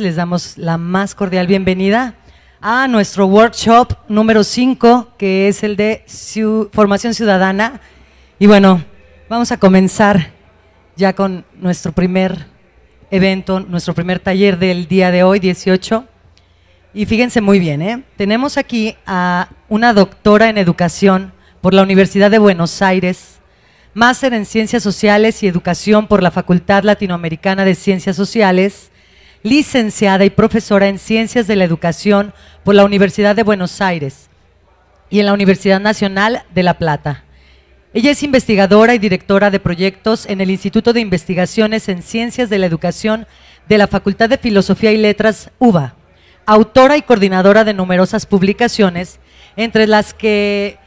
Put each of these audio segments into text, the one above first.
les damos la más cordial bienvenida a nuestro workshop número 5, que es el de formación ciudadana. Y bueno, vamos a comenzar ya con nuestro primer evento, nuestro primer taller del día de hoy, 18. Y fíjense muy bien, tenemos aquí a una doctora en educación por la Universidad de Buenos Aires, máster en Ciencias Sociales y Educación por la Facultad Latinoamericana de Ciencias Sociales, licenciada y profesora en Ciencias de la Educación por la Universidad de Buenos Aires y en la Universidad Nacional de La Plata. Ella es investigadora y directora de proyectos en el Instituto de Investigaciones en Ciencias de la Educación de la Facultad de Filosofía y Letras, UBA, autora y coordinadora de numerosas publicaciones, entre las que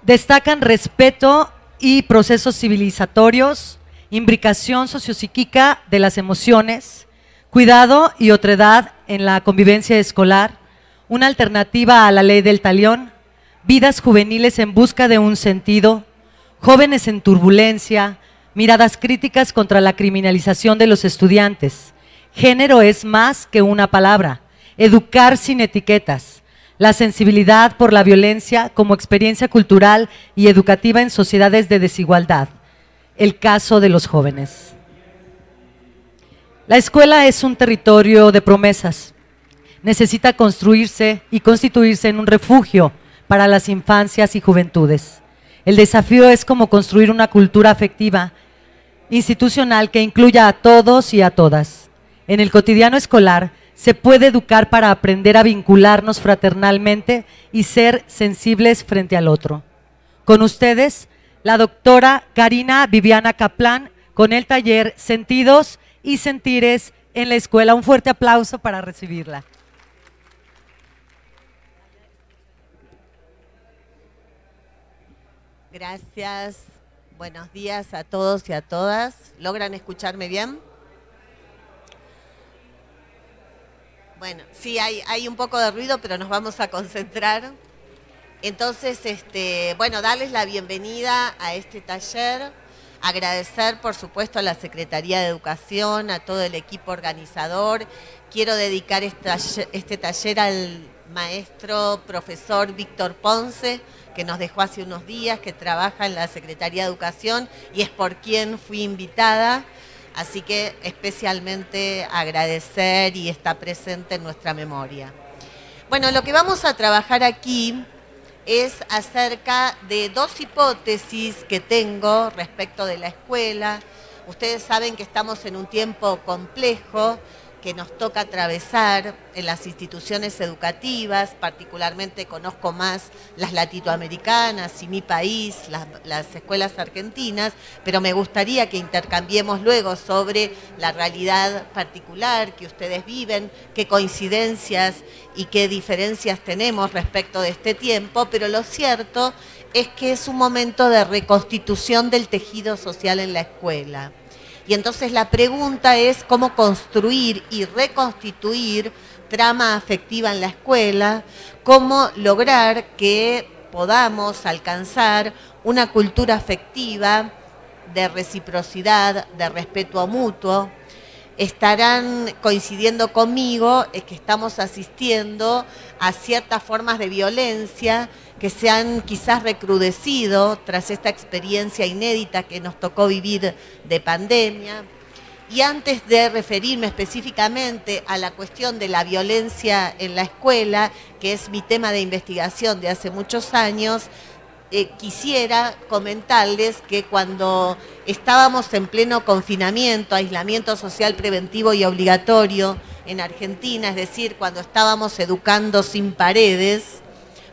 destacan Respeto y procesos civilizatorios, Imbricación sociopsíquica de las emociones, Cuidado y otredad en la convivencia escolar, Una alternativa a la ley del talión, Vidas juveniles en busca de un sentido, Jóvenes en turbulencia, Miradas críticas contra la criminalización de los estudiantes, Género es más que una palabra, Educar sin etiquetas, La sensibilidad por la violencia como experiencia cultural y educativa en sociedades de desigualdad, El caso de los jóvenes. La escuela es un territorio de promesas. Necesita construirse y constituirse en un refugio para las infancias y juventudes. El desafío es cómo construir una cultura afectiva, institucional que incluya a todos y a todas. En el cotidiano escolar se puede educar para aprender a vincularnos fraternalmente y ser sensibles frente al otro. Con ustedes, la doctora Karina Viviana Kaplan, con el taller Sentidos y Sentires en la Escuela. Un fuerte aplauso para recibirla. Gracias. Buenos días a todos y a todas. ¿Logran escucharme bien? Bueno, sí, hay un poco de ruido, pero nos vamos a concentrar. Entonces, bueno, darles la bienvenida a este taller, agradecer, por supuesto, a la Secretaría de Educación, a todo el equipo organizador. Quiero dedicar este taller al maestro, profesor Víctor Ponce, que nos dejó hace unos días, que trabaja en la Secretaría de Educación y es por quien fui invitada. Así que especialmente agradecer y está presente en nuestra memoria. Bueno, lo que vamos a trabajar aquí es acerca de dos hipótesis que tengo respecto de la escuela. Ustedes saben que estamos en un tiempo complejo que nos toca atravesar en las instituciones educativas, particularmente conozco más las latinoamericanas y mi país, las escuelas argentinas, pero me gustaría que intercambiemos luego sobre la realidad particular que ustedes viven, qué coincidencias y qué diferencias tenemos respecto de este tiempo, pero lo cierto es que es un momento de reconstitución del tejido social en la escuela. Y entonces la pregunta es cómo construir y reconstituir trama afectiva en la escuela, cómo lograr que podamos alcanzar una cultura afectiva de reciprocidad, de respeto mutuo. Estarán coincidiendo conmigo que estamos asistiendo a ciertas formas de violencia que se han quizás recrudecido tras esta experiencia inédita que nos tocó vivir de pandemia. Y antes de referirme específicamente a la cuestión de la violencia en la escuela, que es mi tema de investigación de hace muchos años, quisiera comentarles que cuando estábamos en pleno confinamiento, aislamiento social preventivo y obligatorio en Argentina, es decir, cuando estábamos educando sin paredes,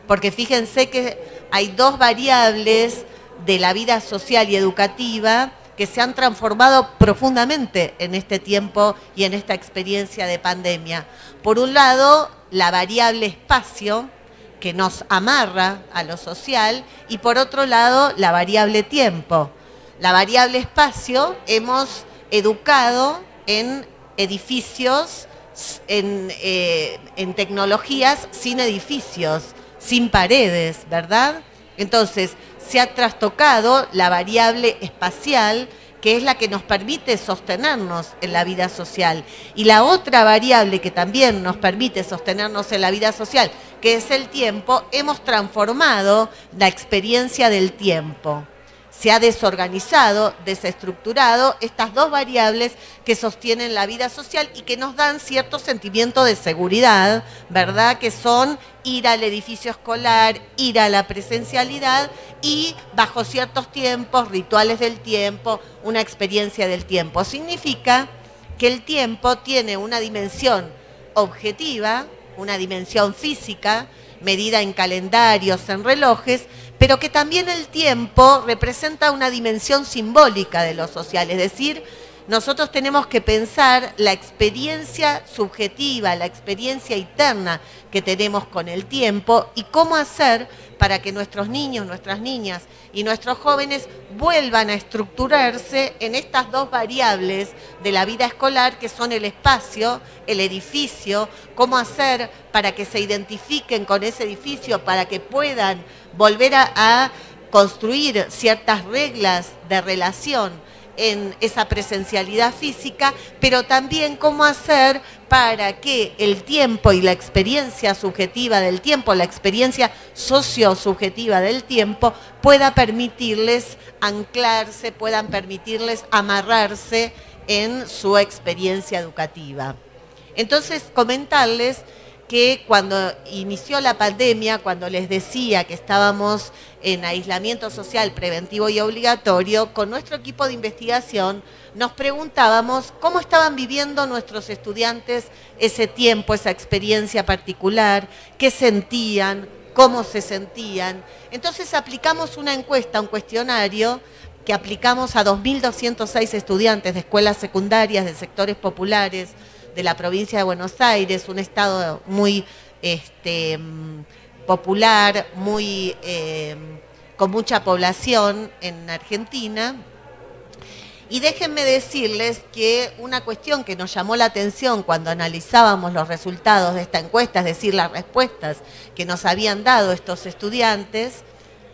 porque fíjense que hay dos variables de la vida social y educativa que se han transformado profundamente en este tiempo y en esta experiencia de pandemia. Por un lado, la variable espacio, que nos amarra a lo social, y por otro lado, la variable tiempo. La variable espacio hemos educado en edificios, en tecnologías sin edificios, sin paredes, ¿verdad? Entonces, se ha trastocado la variable espacial, que que es la que nos permite sostenernos en la vida social. Y la otra variable que también nos permite sostenernos en la vida social, que es el tiempo, hemos transformado la experiencia del tiempo. Se ha desorganizado, desestructurado estas dos variables que sostienen la vida social y que nos dan cierto sentimiento de seguridad, ¿verdad? Que son ir al edificio escolar, ir a la presencialidad y bajo ciertos tiempos, rituales del tiempo, una experiencia del tiempo. Significa que el tiempo tiene una dimensión objetiva, una dimensión física, medida en calendarios, en relojes, pero que también el tiempo representa una dimensión simbólica de lo social, es decir, nosotros tenemos que pensar la experiencia subjetiva, la experiencia interna que tenemos con el tiempo y cómo hacer para que nuestros niños, nuestras niñas y nuestros jóvenes vuelvan a estructurarse en estas dos variables de la vida escolar que son el espacio, el edificio, cómo hacer para que se identifiquen con ese edificio, para que puedan volver a construir ciertas reglas de relación en esa presencialidad física, pero también cómo hacer para que el tiempo y la experiencia subjetiva del tiempo, la experiencia sociosubjetiva del tiempo, pueda permitirles anclarse, puedan permitirles amarrarse en su experiencia educativa. Entonces, comentarles que cuando inició la pandemia, cuando les decía que estábamos en aislamiento social preventivo y obligatorio, con nuestro equipo de investigación nos preguntábamos cómo estaban viviendo nuestros estudiantes ese tiempo, esa experiencia particular, qué sentían, cómo se sentían. Entonces aplicamos una encuesta, un cuestionario que aplicamos a 2.206 estudiantes de escuelas secundarias, de sectores populares, de la provincia de Buenos Aires, un estado muy popular, muy con mucha población en Argentina. Y déjenme decirles que una cuestión que nos llamó la atención cuando analizábamos los resultados de esta encuesta, es decir, las respuestas que nos habían dado estos estudiantes,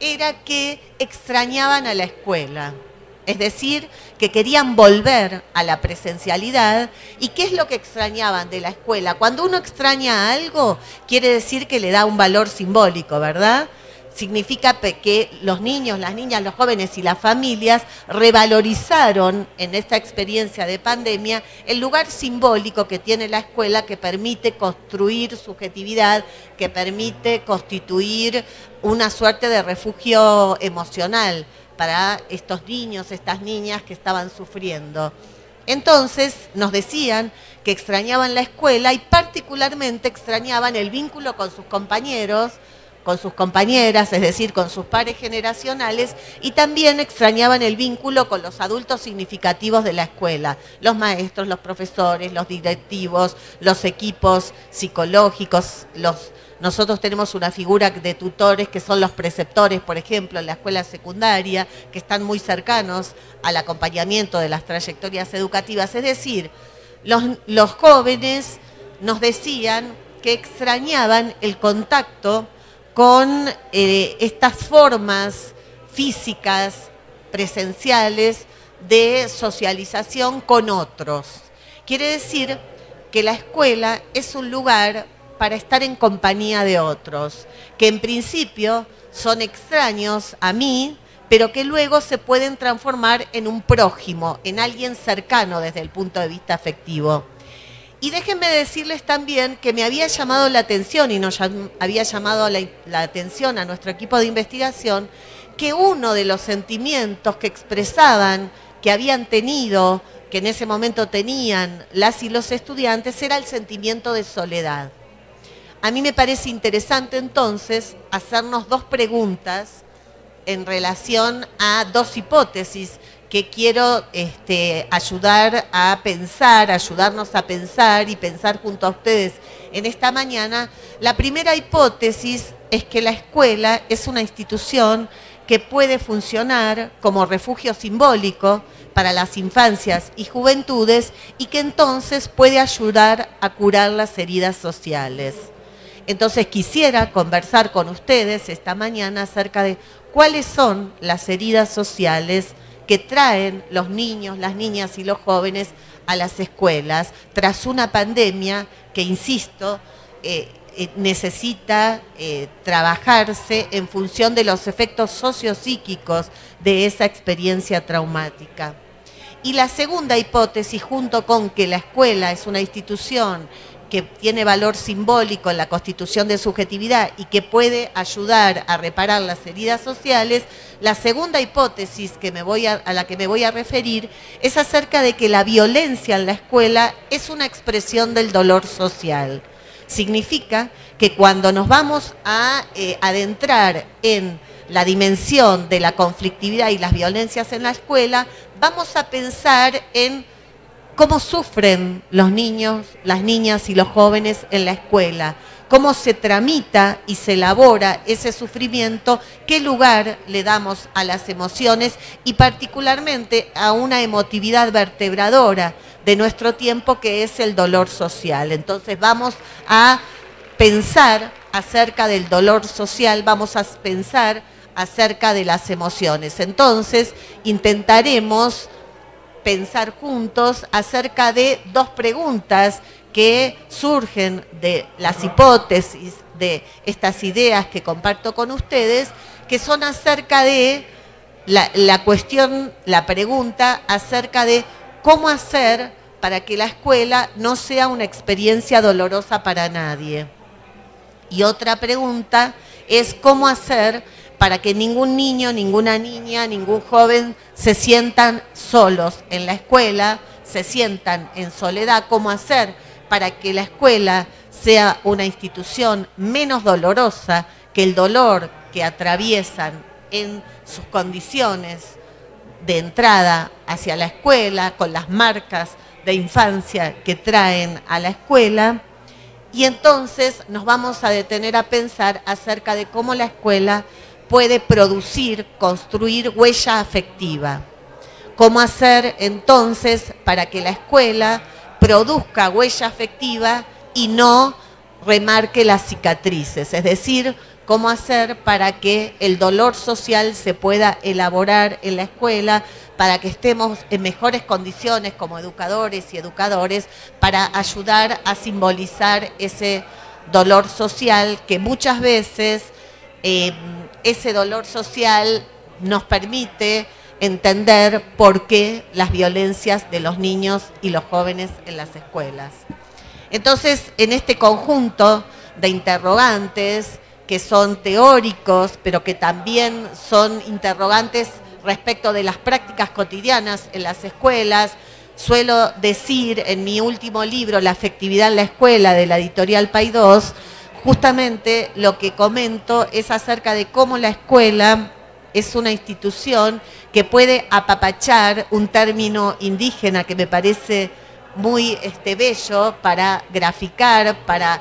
era que extrañaban a la escuela. Es decir, que querían volver a la presencialidad. ¿Y qué es lo que extrañaban de la escuela? Cuando uno extraña algo, quiere decir que le da un valor simbólico, ¿verdad? Significa que los niños, las niñas, los jóvenes y las familias revalorizaron en esta experiencia de pandemia el lugar simbólico que tiene la escuela, que permite construir subjetividad, que permite constituir una suerte de refugio emocional para estos niños, estas niñas que estaban sufriendo. Entonces nos decían que extrañaban la escuela y particularmente extrañaban el vínculo con sus compañeros, con sus compañeras, es decir, con sus pares generacionales, y también extrañaban el vínculo con los adultos significativos de la escuela, los maestros, los profesores, los directivos, los equipos psicológicos, nosotros tenemos una figura de tutores que son los preceptores, por ejemplo, en la escuela secundaria, que están muy cercanos al acompañamiento de las trayectorias educativas. Es decir, los jóvenes nos decían que extrañaban el contacto con estas formas físicas, presenciales, de socialización con otros. Quiere decir que la escuela es un lugar para estar en compañía de otros, que en principio son extraños a mí, pero que luego se pueden transformar en un prójimo, en alguien cercano desde el punto de vista afectivo. Y déjenme decirles también que me había llamado la atención, y nos había llamado la atención a nuestro equipo de investigación, que uno de los sentimientos que expresaban, que habían tenido, que en ese momento tenían las y los estudiantes, era el sentimiento de soledad. A mí me parece interesante entonces hacernos dos preguntas en relación a dos hipótesis que quiero ayudar a pensar, ayudarnos a pensar y pensar junto a ustedes en esta mañana. La primera hipótesis es que la escuela es una institución que puede funcionar como refugio simbólico para las infancias y juventudes y que entonces puede ayudar a curar las heridas sociales. Entonces quisiera conversar con ustedes esta mañana acerca de cuáles son las heridas sociales que traen los niños, las niñas y los jóvenes a las escuelas tras una pandemia que, insisto, necesita trabajarse en función de los efectos sociopsíquicos de esa experiencia traumática. Y la segunda hipótesis, junto con que la escuela es una institución que tiene valor simbólico en la constitución de subjetividad y que puede ayudar a reparar las heridas sociales, la segunda hipótesis a la que me voy a referir es acerca de que la violencia en la escuela es una expresión del dolor social. Significa que cuando nos vamos a adentrar en la dimensión de la conflictividad y las violencias en la escuela, vamos a pensar en cómo sufren los niños, las niñas y los jóvenes en la escuela, cómo se tramita y se elabora ese sufrimiento, qué lugar le damos a las emociones y particularmente a una emotividad vertebradora de nuestro tiempo que es el dolor social. Entonces vamos a pensar acerca del dolor social, vamos a pensar acerca de las emociones. Entonces intentaremos pensar juntos acerca de dos preguntas que surgen de las hipótesis, de estas ideas que comparto con ustedes, que son acerca de la pregunta acerca de cómo hacer para que la escuela no sea una experiencia dolorosa para nadie. Y otra pregunta es cómo hacer para que ningún niño, ninguna niña, ningún joven se sientan solos en la escuela, se sientan en soledad. ¿Cómo hacer para que la escuela sea una institución menos dolorosa que el dolor que atraviesan en sus condiciones de entrada hacia la escuela, con las marcas de infancia que traen a la escuela? Y entonces nos vamos a detener a pensar acerca de cómo la escuela puede producir, construir huella afectiva. ¿Cómo hacer entonces para que la escuela produzca huella afectiva y no remarque las cicatrices? Es decir, cómo hacer para que el dolor social se pueda elaborar en la escuela, para que estemos en mejores condiciones como educadores y educadores para ayudar a simbolizar ese dolor social que muchas veces ese dolor social nos permite entender por qué las violencias de los niños y los jóvenes en las escuelas. Entonces, en este conjunto de interrogantes que son teóricos, pero que también son interrogantes respecto de las prácticas cotidianas en las escuelas, suelo decir en mi último libro, La afectividad en la escuela, de la editorial Paidós, justamente lo que comento es acerca de cómo la escuela es una institución que puede apapachar, un término indígena que me parece muy bello para graficar, para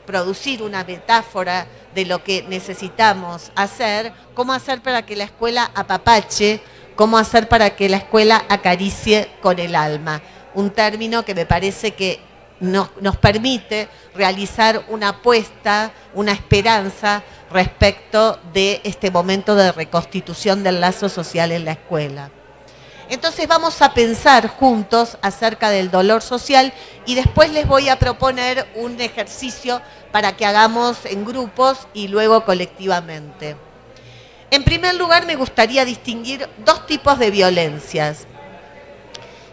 producir una metáfora de lo que necesitamos hacer, cómo hacer para que la escuela apapache, cómo hacer para que la escuela acaricie con el alma. Un término que me parece que nos permite realizar una apuesta, una esperanza respecto de este momento de reconstitución del lazo social en la escuela. Entonces vamos a pensar juntos acerca del dolor social y después les voy a proponer un ejercicio para que hagamos en grupos y luego colectivamente. En primer lugar, me gustaría distinguir dos tipos de violencias.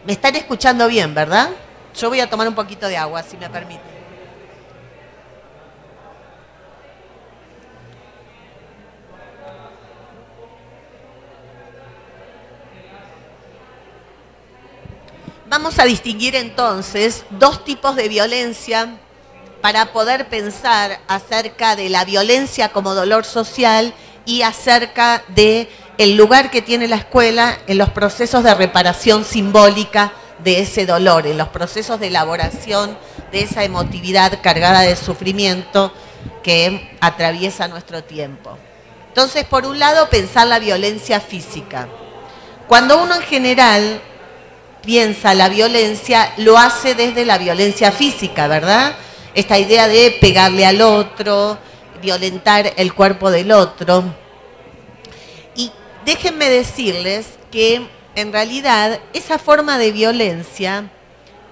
¿Me están escuchando bien, verdad? Yo voy a tomar un poquito de agua, si me permite. Vamos a distinguir entonces dos tipos de violencia para poder pensar acerca de la violencia como dolor social y acerca de el lugar que tiene la escuela en los procesos de reparación simbólica de ese dolor, en los procesos de elaboración de esa emotividad cargada de sufrimiento que atraviesa nuestro tiempo. Entonces, por un lado, pensar la violencia física. Cuando uno en general piensa la violencia, lo hace desde la violencia física, ¿verdad? Esta idea de pegarle al otro, violentar el cuerpo del otro. Y déjenme decirles que en realidad, esa forma de violencia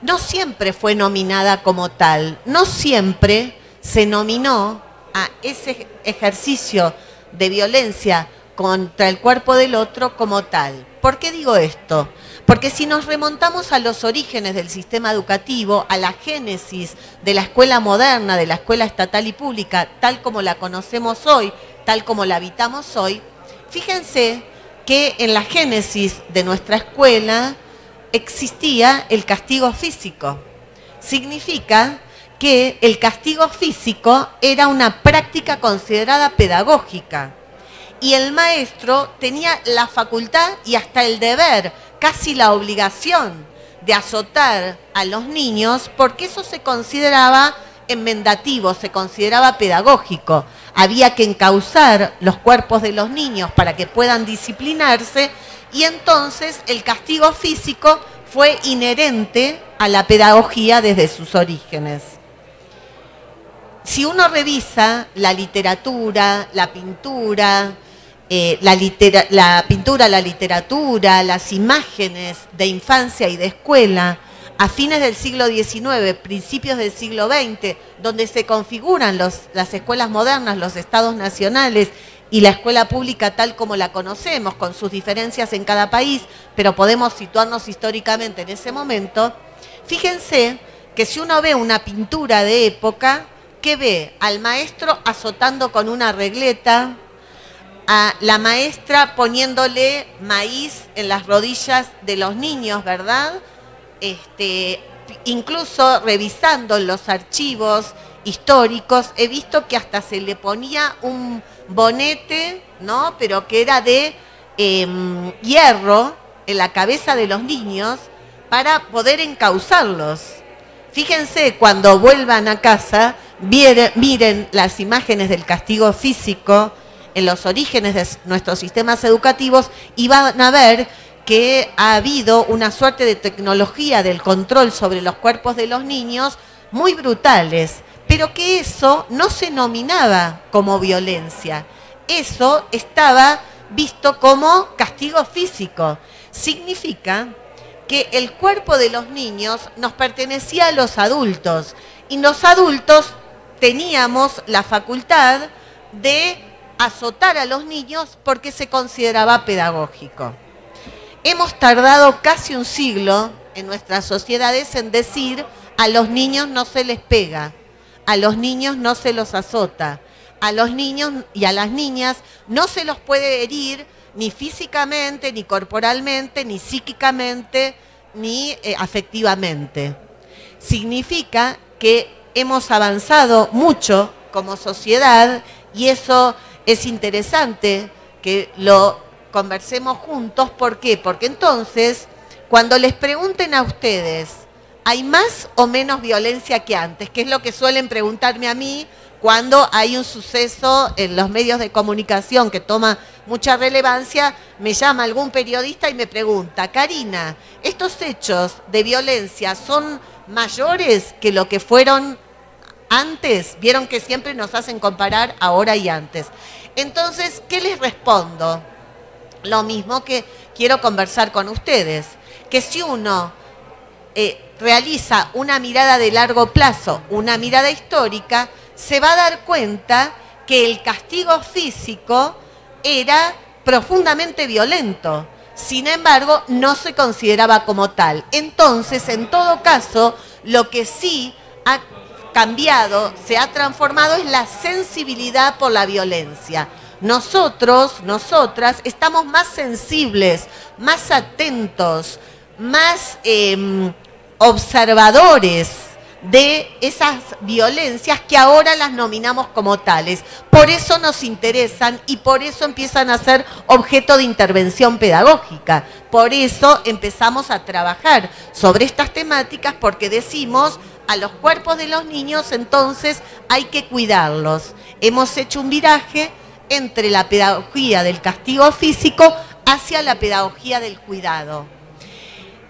no siempre fue nominada como tal, no siempre se nominó a ese ejercicio de violencia contra el cuerpo del otro como tal. ¿Por qué digo esto? Porque si nos remontamos a los orígenes del sistema educativo, a la génesis de la escuela moderna, de la escuela estatal y pública, tal como la conocemos hoy, tal como la habitamos hoy, fíjense que en la génesis de nuestra escuela existía el castigo físico. Significa que el castigo físico era una práctica considerada pedagógica y el maestro tenía la facultad y hasta el deber, casi la obligación de azotar a los niños porque eso se consideraba enmendativo, se consideraba pedagógico. Había que encauzar los cuerpos de los niños para que puedan disciplinarse y entonces el castigo físico fue inherente a la pedagogía desde sus orígenes. Si uno revisa la literatura, la pintura, la literatura, las imágenes de infancia y de escuela, a fines del siglo XIX, principios del siglo XX, donde se configuran las escuelas modernas, los estados nacionales y la escuela pública tal como la conocemos, con sus diferencias en cada país, pero podemos situarnos históricamente en ese momento, fíjense que si uno ve una pintura de época, ¿qué ve? Al maestro azotando con una regleta, a la maestra poniéndole maíz en las rodillas de los niños, ¿verdad? Incluso revisando los archivos históricos, he visto que hasta se le ponía un bonete, ¿no? Pero que era de hierro en la cabeza de los niños para poder encauzarlos. Fíjense, cuando vuelvan a casa, miren las imágenes del castigo físico en los orígenes de nuestros sistemas educativos y van a ver que ha habido una suerte de tecnología del control sobre los cuerpos de los niños muy brutales, pero que eso no se nominaba como violencia. Eso estaba visto como castigo físico. Significa que el cuerpo de los niños nos pertenecía a los adultos y los adultos teníamos la facultad de azotar a los niños porque se consideraba pedagógico. Hemos tardado casi un siglo en nuestras sociedades en decir a los niños no se les pega, a los niños no se los azota, a los niños y a las niñas no se los puede herir ni físicamente, ni corporalmente, ni psíquicamente, ni afectivamente. Significa que hemos avanzado mucho como sociedad y eso es interesante que lo conversemos juntos. ¿Por qué? Porque entonces, cuando les pregunten a ustedes, ¿hay más o menos violencia que antes? Que es lo que suelen preguntarme a mí cuando hay un suceso en los medios de comunicación que toma mucha relevancia, me llama algún periodista y me pregunta, Karina, ¿estos hechos de violencia son mayores que lo que fueron antes? Vieron que siempre nos hacen comparar ahora y antes. Entonces, ¿qué les respondo? Lo mismo que quiero conversar con ustedes, que si uno realiza una mirada de largo plazo, una mirada histórica, se va a dar cuenta que el castigo físico era profundamente violento. Sin embargo, no se consideraba como tal. Entonces, en todo caso, lo que sí ha cambiado, se ha transformado es la sensibilidad por la violencia. Nosotros, nosotras, estamos más sensibles, más atentos, más observadores de esas violencias que ahora las nominamos como tales. Por eso nos interesan y por eso empiezan a ser objeto de intervención pedagógica. Por eso empezamos a trabajar sobre estas temáticas, porque decimos a los cuerpos de los niños entonces hay que cuidarlos. Hemos hecho un viraje entre la pedagogía del castigo físico hacia la pedagogía del cuidado.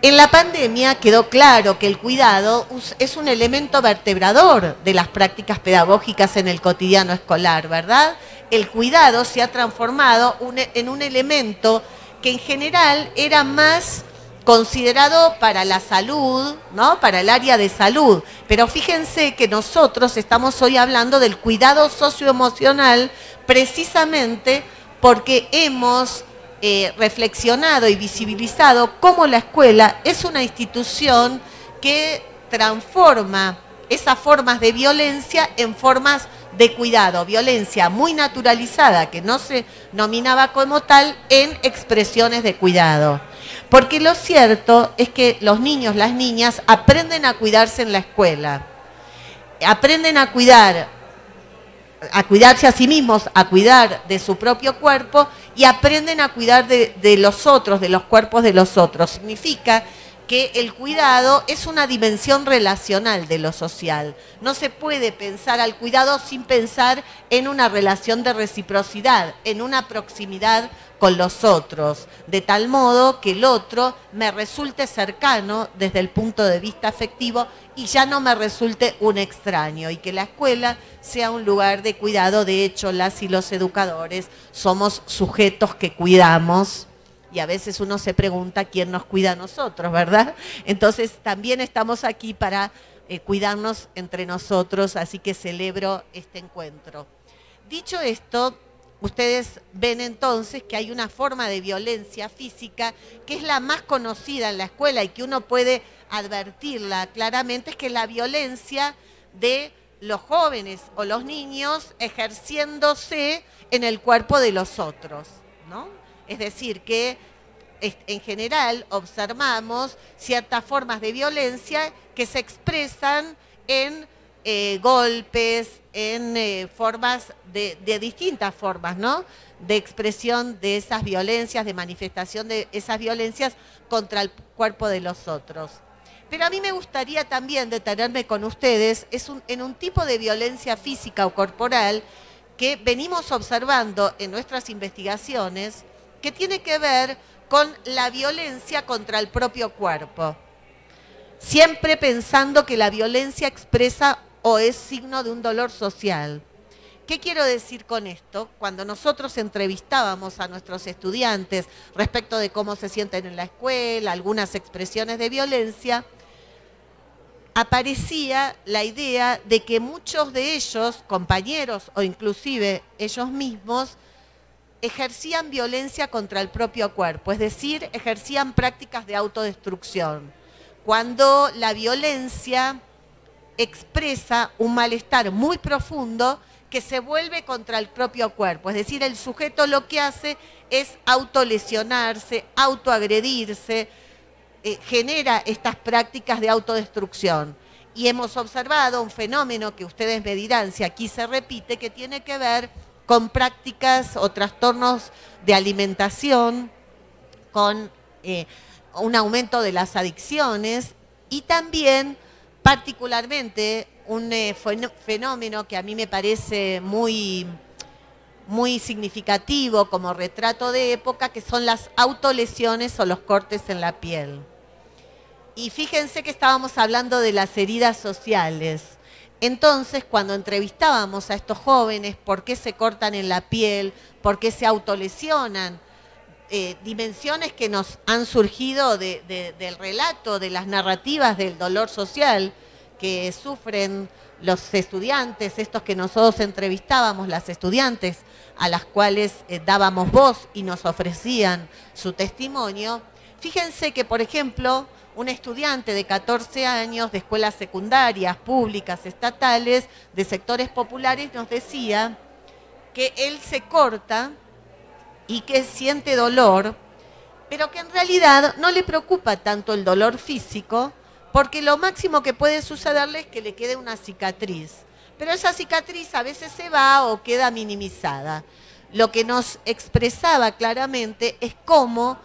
En la pandemia quedó claro que el cuidado es un elemento vertebrador de las prácticas pedagógicas en el cotidiano escolar, ¿verdad? El cuidado se ha transformado en un elemento que en general era más considerado para la salud, ¿no? Para el área de salud. Pero fíjense que nosotros estamos hoy hablando del cuidado socioemocional precisamente porque hemos reflexionado y visibilizado cómo la escuela es una institución que transforma esas formas de violencia en formas de cuidado, violencia muy naturalizada, que no se nominaba como tal, en expresiones de cuidado. Porque lo cierto es que los niños, las niñas, aprenden a cuidarse en la escuela, aprenden a cuidarse a sí mismos, a cuidar de su propio cuerpo y aprenden a cuidar de los otros, de los cuerpos de los otros. Significa que el cuidado es una dimensión relacional de lo social. No se puede pensar al cuidado sin pensar en una relación de reciprocidad, en una proximidad con los otros, de tal modo que el otro me resulte cercano desde el punto de vista afectivo y ya no me resulte un extraño, y que la escuela sea un lugar de cuidado. De hecho, las y los educadores somos sujetos que cuidamos. Y a veces uno se pregunta quién nos cuida a nosotros, ¿verdad? Entonces también estamos aquí para cuidarnos entre nosotros, así que celebro este encuentro. Dicho esto, ustedes ven entonces que hay una forma de violencia física que es la más conocida en la escuela y que uno puede advertirla claramente, es que la violencia de los jóvenes o los niños ejerciéndose en el cuerpo de los otros, ¿no? Es decir, que en general observamos ciertas formas de violencia que se expresan en golpes, en formas de distintas formas, ¿no? De expresión de esas violencias, de manifestación de esas violencias contra el cuerpo de los otros. Pero a mí me gustaría también detenerme con ustedes en un tipo de violencia física o corporal que venimos observando en nuestras investigaciones, que tiene que ver con la violencia contra el propio cuerpo. Siempre pensando que la violencia expresa o es signo de un dolor social. ¿Qué quiero decir con esto? Cuando nosotros entrevistábamos a nuestros estudiantes respecto de cómo se sienten en la escuela, algunas expresiones de violencia, aparecía la idea de que muchos de ellos, compañeros o inclusive ellos mismos, ejercían violencia contra el propio cuerpo, es decir, ejercían prácticas de autodestrucción. Cuando la violencia expresa un malestar muy profundo que se vuelve contra el propio cuerpo, es decir, el sujeto lo que hace es autolesionarse, autoagredirse, genera estas prácticas de autodestrucción. Y hemos observado un fenómeno que ustedes me dirán si aquí se repite, que tiene que ver con prácticas o trastornos de alimentación, con un aumento de las adicciones y también particularmente un fenómeno que a mí me parece muy significativo como retrato de época, que son las autolesiones o los cortes en la piel. Y fíjense que estábamos hablando de las heridas sociales. Entonces, cuando entrevistábamos a estos jóvenes, ¿por qué se cortan en la piel? ¿Por qué se autolesionan? Dimensiones que nos han surgido del relato, de las narrativas del dolor social que sufren los estudiantes, estos que nosotros entrevistábamos, las estudiantes a las cuales dábamos voz y nos ofrecían su testimonio. Fíjense que, por ejemplo, un estudiante de 14 años de escuelas secundarias, públicas, estatales, de sectores populares, nos decía que él se corta y que siente dolor, pero que en realidad no le preocupa tanto el dolor físico, porque lo máximo que puede sucederle es que le quede una cicatriz. Pero esa cicatriz a veces se va o queda minimizada. Lo que nos expresaba claramente es cómo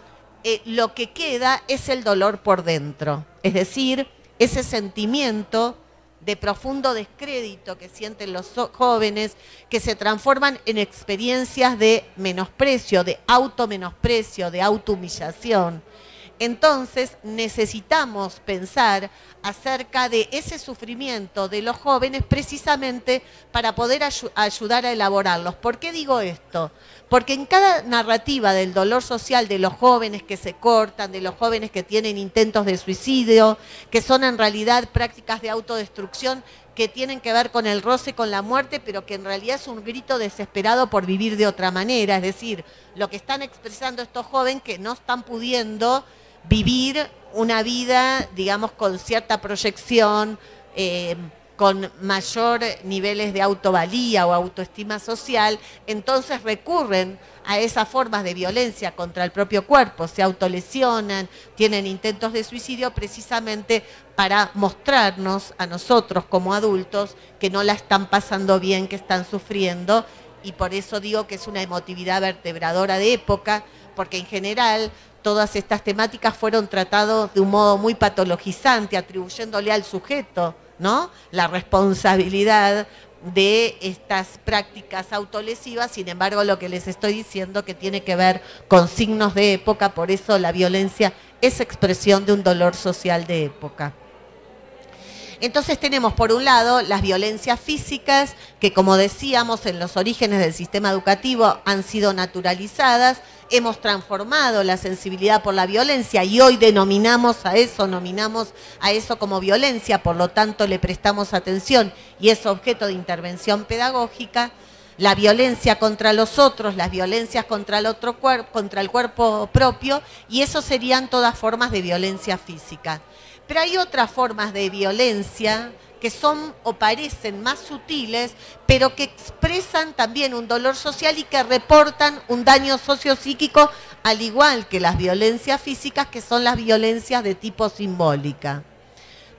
lo que queda es el dolor por dentro, es decir, ese sentimiento de profundo descrédito que sienten los jóvenes, que se transforman en experiencias de menosprecio, de automenosprecio, de autohumillación, Entonces necesitamos pensar acerca de ese sufrimiento de los jóvenes precisamente para poder ayudar a elaborarlos. ¿Por qué digo esto? Porque en cada narrativa del dolor social de los jóvenes que se cortan, de los jóvenes que tienen intentos de suicidio, que son en realidad prácticas de autodestrucción que tienen que ver con el roce, con la muerte, pero que en realidad es un grito desesperado por vivir de otra manera. Es decir, lo que están expresando estos jóvenes que no están pudiendo vivir una vida, digamos, con cierta proyección, con mayor niveles de autovalía o autoestima social, entonces recurren a esas formas de violencia contra el propio cuerpo, se autolesionan, tienen intentos de suicidio precisamente para mostrarnos a nosotros como adultos que no la están pasando bien, que están sufriendo, y por eso digo que es una emotividad vertebradora de época, porque en general todas estas temáticas fueron tratadas de un modo muy patologizante, atribuyéndole al sujeto, ¿no?, la responsabilidad de estas prácticas autolesivas. Sin embargo, lo que les estoy diciendo que tiene que ver con signos de época, por eso la violencia es expresión de un dolor social de época. Entonces tenemos por un lado las violencias físicas que, como decíamos, en los orígenes del sistema educativo han sido naturalizadas. Hemos transformado la sensibilidad por la violencia y hoy nominamos a eso como violencia, por lo tanto le prestamos atención y es objeto de intervención pedagógica. La violencia contra los otros, las violencias contra el otro cuerpo, contra el cuerpo propio, y eso serían todas formas de violencia física. Pero hay otras formas de violencia que son o parecen más sutiles, pero que expresan también un dolor social y que reportan un daño sociopsíquico, al igual que las violencias físicas, que son las violencias de tipo simbólica.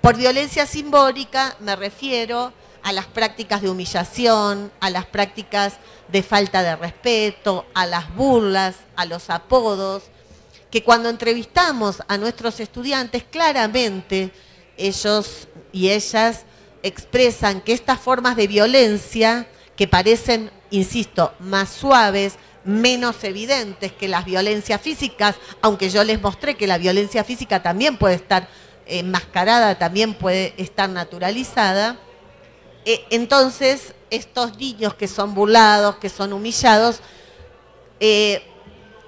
Por violencia simbólica me refiero a las prácticas de humillación, a las prácticas de falta de respeto, a las burlas, a los apodos, que cuando entrevistamos a nuestros estudiantes, claramente ellos y ellas expresan que estas formas de violencia, que parecen, insisto, más suaves, menos evidentes que las violencias físicas, aunque yo les mostré que la violencia física también puede estar enmascarada, también puede estar naturalizada, entonces estos niños que son burlados, que son humillados,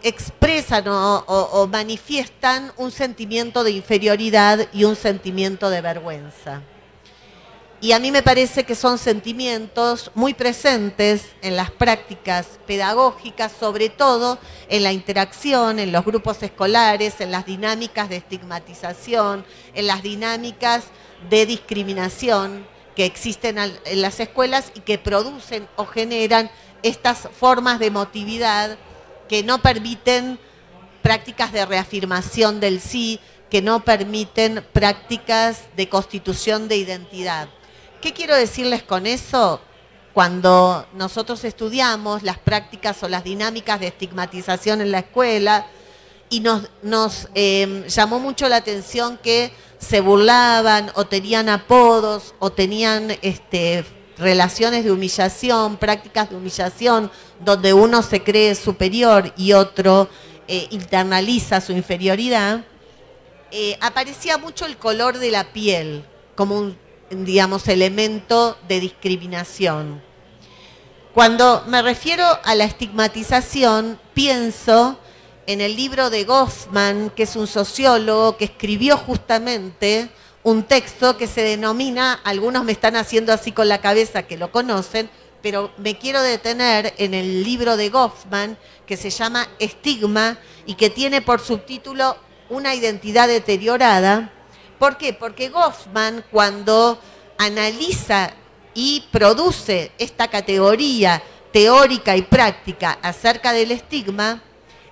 expresan o manifiestan un sentimiento de inferioridad y un sentimiento de vergüenza. Y a mí me parece que son sentimientos muy presentes en las prácticas pedagógicas, sobre todo en la interacción, en los grupos escolares, en las dinámicas de estigmatización, en las dinámicas de discriminación que existen en las escuelas y que producen o generan estas formas de emotividad que no permiten prácticas de reafirmación del sí, que no permiten prácticas de constitución de identidad. ¿Qué quiero decirles con eso? Cuando nosotros estudiamos las prácticas o las dinámicas de estigmatización en la escuela, y nos llamó mucho la atención que se burlaban o tenían apodos o tenían relaciones de humillación, prácticas de humillación, donde uno se cree superior y otro internaliza su inferioridad, aparecía mucho el color de la piel como un, digamos, elemento de discriminación. Cuando me refiero a la estigmatización, pienso en el libro de Goffman, que es un sociólogo que escribió justamente un texto que se denomina, algunos me están haciendo así con la cabeza que lo conocen, pero me quiero detener en el libro de Goffman, que se llama Estigma, y que tiene por subtítulo Una identidad deteriorada. ¿Por qué? Porque Goffman, cuando analiza y produce esta categoría teórica y práctica acerca del estigma,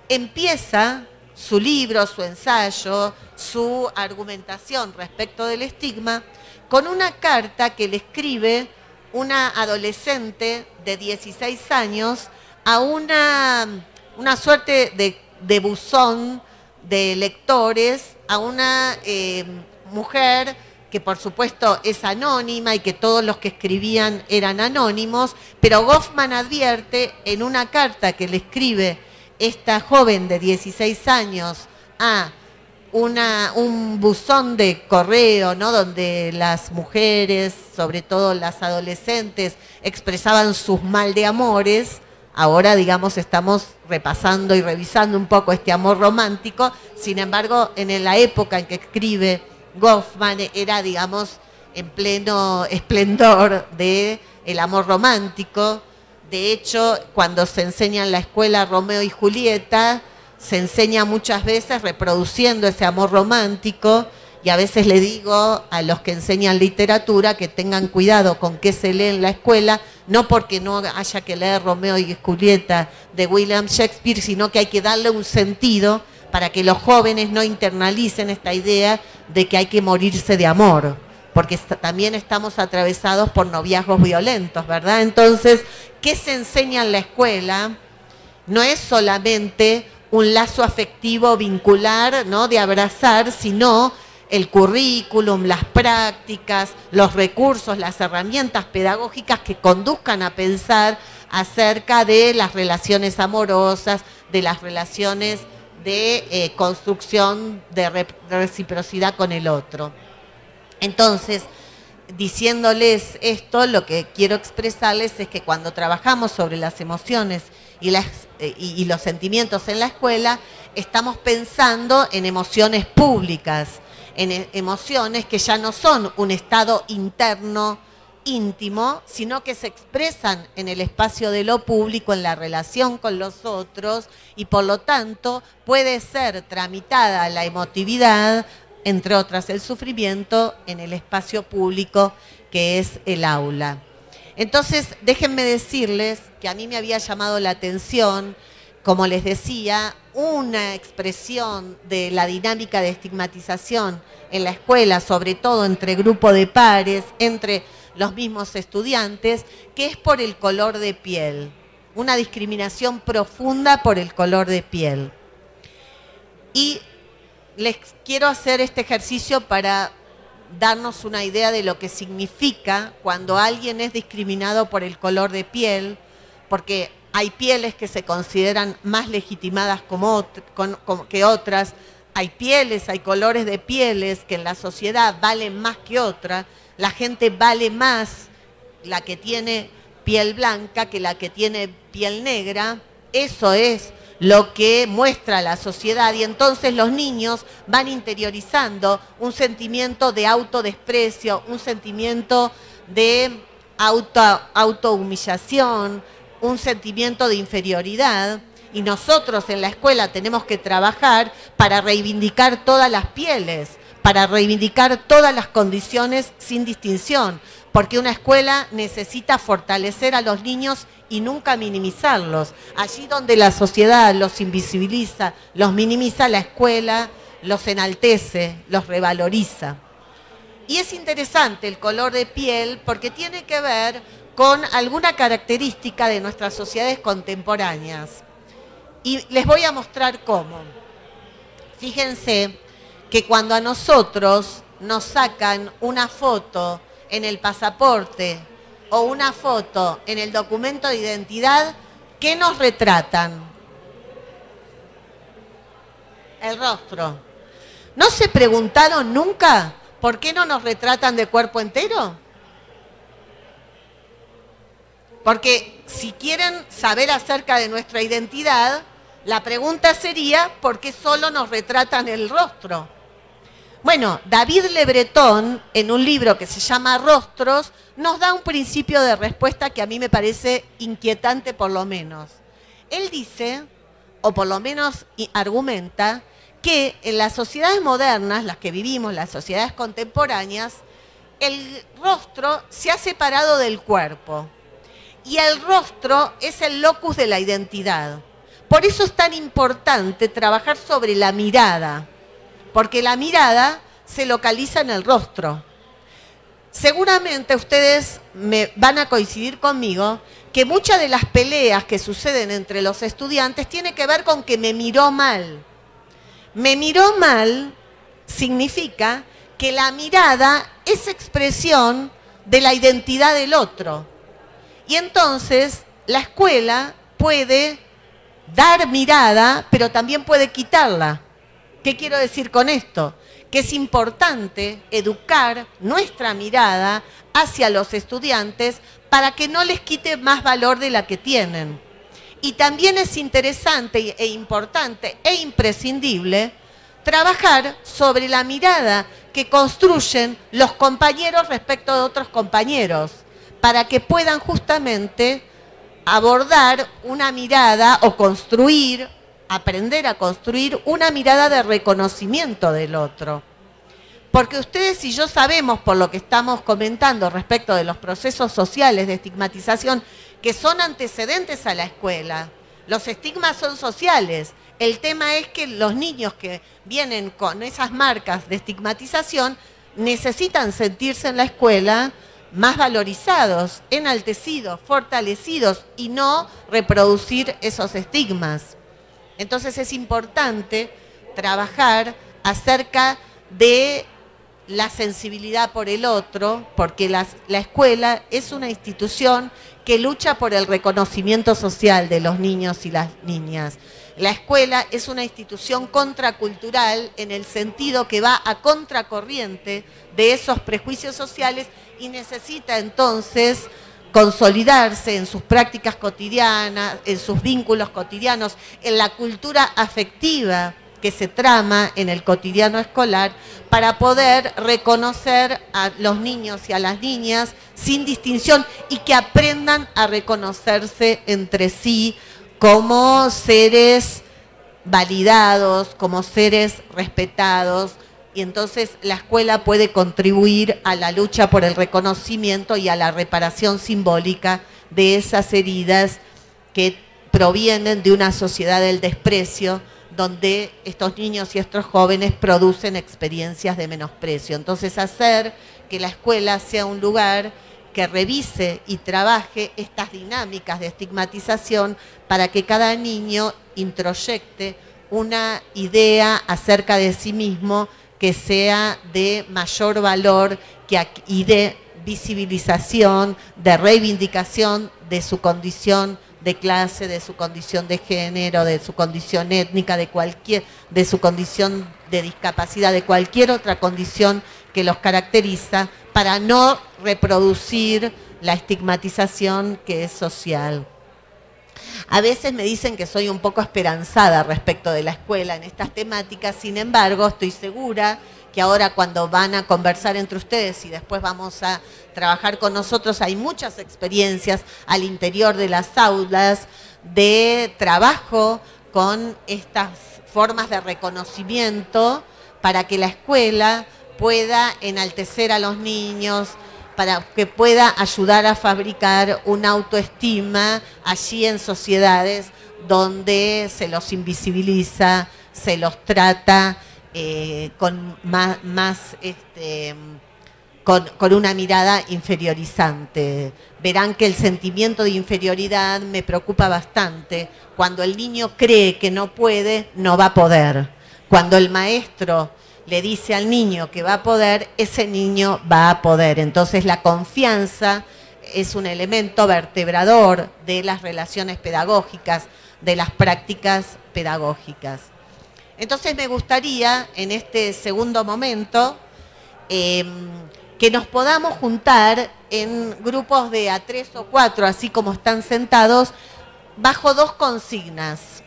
empieza su libro, su ensayo, su argumentación respecto del estigma, con una carta que le escribe una adolescente de 16 años a una suerte de buzón de lectores, a una mujer que por supuesto es anónima y que todos los que escribían eran anónimos, pero Goffman advierte en una carta que le escribe esta joven de 16 años a un buzón de correo, ¿no? Donde las mujeres, sobre todo las adolescentes, expresaban sus mal de amores. Ahora, digamos, estamos repasando y revisando un poco este amor romántico. Sin embargo, en la época en que escribe Goffman era, digamos, en pleno esplendor del amor romántico. De hecho, cuando se enseña en la escuela Romeo y Julieta, se enseña muchas veces reproduciendo ese amor romántico, y a veces le digo a los que enseñan literatura que tengan cuidado con qué se lee en la escuela, no porque no haya que leer Romeo y Julieta de William Shakespeare, sino que hay que darle un sentido para que los jóvenes no internalicen esta idea de que hay que morirse de amor, porque también estamos atravesados por noviazgos violentos, ¿verdad? Entonces, ¿qué se enseña en la escuela? No es solamente un lazo afectivo vincular, ¿no? De abrazar, sino el currículum, las prácticas, los recursos, las herramientas pedagógicas que conduzcan a pensar acerca de las relaciones amorosas, de las relaciones de construcción de reciprocidad con el otro. Entonces, diciéndoles esto, lo que quiero expresarles es que cuando trabajamos sobre las emociones y los sentimientos en la escuela, estamos pensando en emociones públicas, en emociones que ya no son un estado interno íntimo, sino que se expresan en el espacio de lo público, en la relación con los otros, y por lo tanto puede ser tramitada la emotividad, entre otras el sufrimiento, en el espacio público que es el aula. Entonces, déjenme decirles que a mí me había llamado la atención, como les decía, una expresión de la dinámica de estigmatización en la escuela, sobre todo entre grupo de pares, entre los mismos estudiantes, que es por el color de piel, una discriminación profunda por el color de piel. Y les quiero hacer este ejercicio para darnos una idea de lo que significa cuando alguien es discriminado por el color de piel, porque hay pieles que se consideran más legitimadas que otras, hay pieles, hay colores de pieles que en la sociedad valen más que otras, la gente vale más la que tiene piel blanca que la que tiene piel negra. Eso es lo que muestra la sociedad, y entonces los niños van interiorizando un sentimiento de autodesprecio, un sentimiento de autohumillación, un sentimiento de inferioridad, y nosotros en la escuela tenemos que trabajar para reivindicar todas las pieles, para reivindicar todas las condiciones sin distinción, porque una escuela necesita fortalecer a los niños y nunca minimizarlos. Allí donde la sociedad los invisibiliza, los minimiza, la escuela los enaltece, los revaloriza. Y es interesante el color de piel porque tiene que ver con alguna característica de nuestras sociedades contemporáneas. Y les voy a mostrar cómo. Fíjense que cuando a nosotros nos sacan una foto en el pasaporte o una foto en el documento de identidad, ¿qué nos retratan? El rostro. ¿No se preguntaron nunca por qué no nos retratan de cuerpo entero? Porque si quieren saber acerca de nuestra identidad, la pregunta sería, ¿por qué solo nos retratan el rostro? Bueno, David Le Breton, en un libro que se llama Rostros, nos da un principio de respuesta que a mí me parece inquietante por lo menos. Él dice, o por lo menos argumenta, que en las sociedades modernas, las que vivimos, las sociedades contemporáneas, el rostro se ha separado del cuerpo. Y el rostro es el locus de la identidad. Por eso es tan importante trabajar sobre la mirada, porque la mirada se localiza en el rostro. Seguramente ustedes me van a coincidir conmigo que muchas de las peleas que suceden entre los estudiantes tienen que ver con que me miró mal. Me miró mal significa que la mirada es expresión de la identidad del otro. Y entonces la escuela puede dar mirada, pero también puede quitarla. ¿Qué quiero decir con esto? Que es importante educar nuestra mirada hacia los estudiantes para que no les quite más valor de la que tienen. Y también es interesante e importante e imprescindible trabajar sobre la mirada que construyen los compañeros respecto de otros compañeros, para que puedan justamente abordar una mirada o construir, aprender a construir una mirada de reconocimiento del otro. Porque ustedes y yo sabemos, por lo que estamos comentando respecto de los procesos sociales de estigmatización, que son antecedentes a la escuela. Los estigmas son sociales. El tema es que los niños que vienen con esas marcas de estigmatización necesitan sentirse en la escuela más valorizados, enaltecidos, fortalecidos y no reproducir esos estigmas. Entonces es importante trabajar acerca de la sensibilidad por el otro, porque la escuela es una institución que lucha por el reconocimiento social de los niños y las niñas. La escuela es una institución contracultural en el sentido que va a contracorriente de esos prejuicios sociales y necesita entonces consolidarse en sus prácticas cotidianas, en sus vínculos cotidianos, en la cultura afectiva que se trama en el cotidiano escolar para poder reconocer a los niños y a las niñas sin distinción y que aprendan a reconocerse entre sí como seres validados, como seres respetados, y entonces la escuela puede contribuir a la lucha por el reconocimiento y a la reparación simbólica de esas heridas que provienen de una sociedad del desprecio, donde estos niños y estos jóvenes producen experiencias de menosprecio. Entonces hacer que la escuela sea un lugar que revise y trabaje estas dinámicas de estigmatización para que cada niño introyecte una idea acerca de sí mismo que sea de mayor valor y de visibilización, de reivindicación de su condición de clase, de su condición de género, de su condición étnica, de su condición de discapacidad, de cualquier otra condición que los caracteriza, para no reproducir la estigmatización que es social. A veces me dicen que soy un poco esperanzada respecto de la escuela en estas temáticas, sin embargo, estoy segura que ahora cuando van a conversar entre ustedes y después vamos a trabajar con nosotros, hay muchas experiencias al interior de las aulas de trabajo con estas formas de reconocimiento para que la escuela pueda enaltecer a los niños, para que pueda ayudar a fabricar una autoestima allí en sociedades donde se los invisibiliza, se los trata con con una mirada inferiorizante. Verán que el sentimiento de inferioridad me preocupa bastante. Cuando el niño cree que no puede, no va a poder. Cuando el maestro le dice al niño que va a poder, ese niño va a poder. Entonces la confianza es un elemento vertebrador de las relaciones pedagógicas, de las prácticas pedagógicas. Entonces me gustaría, en este segundo momento, que nos podamos juntar en grupos de a 3 o 4, así como están sentados, bajo 2 consignas.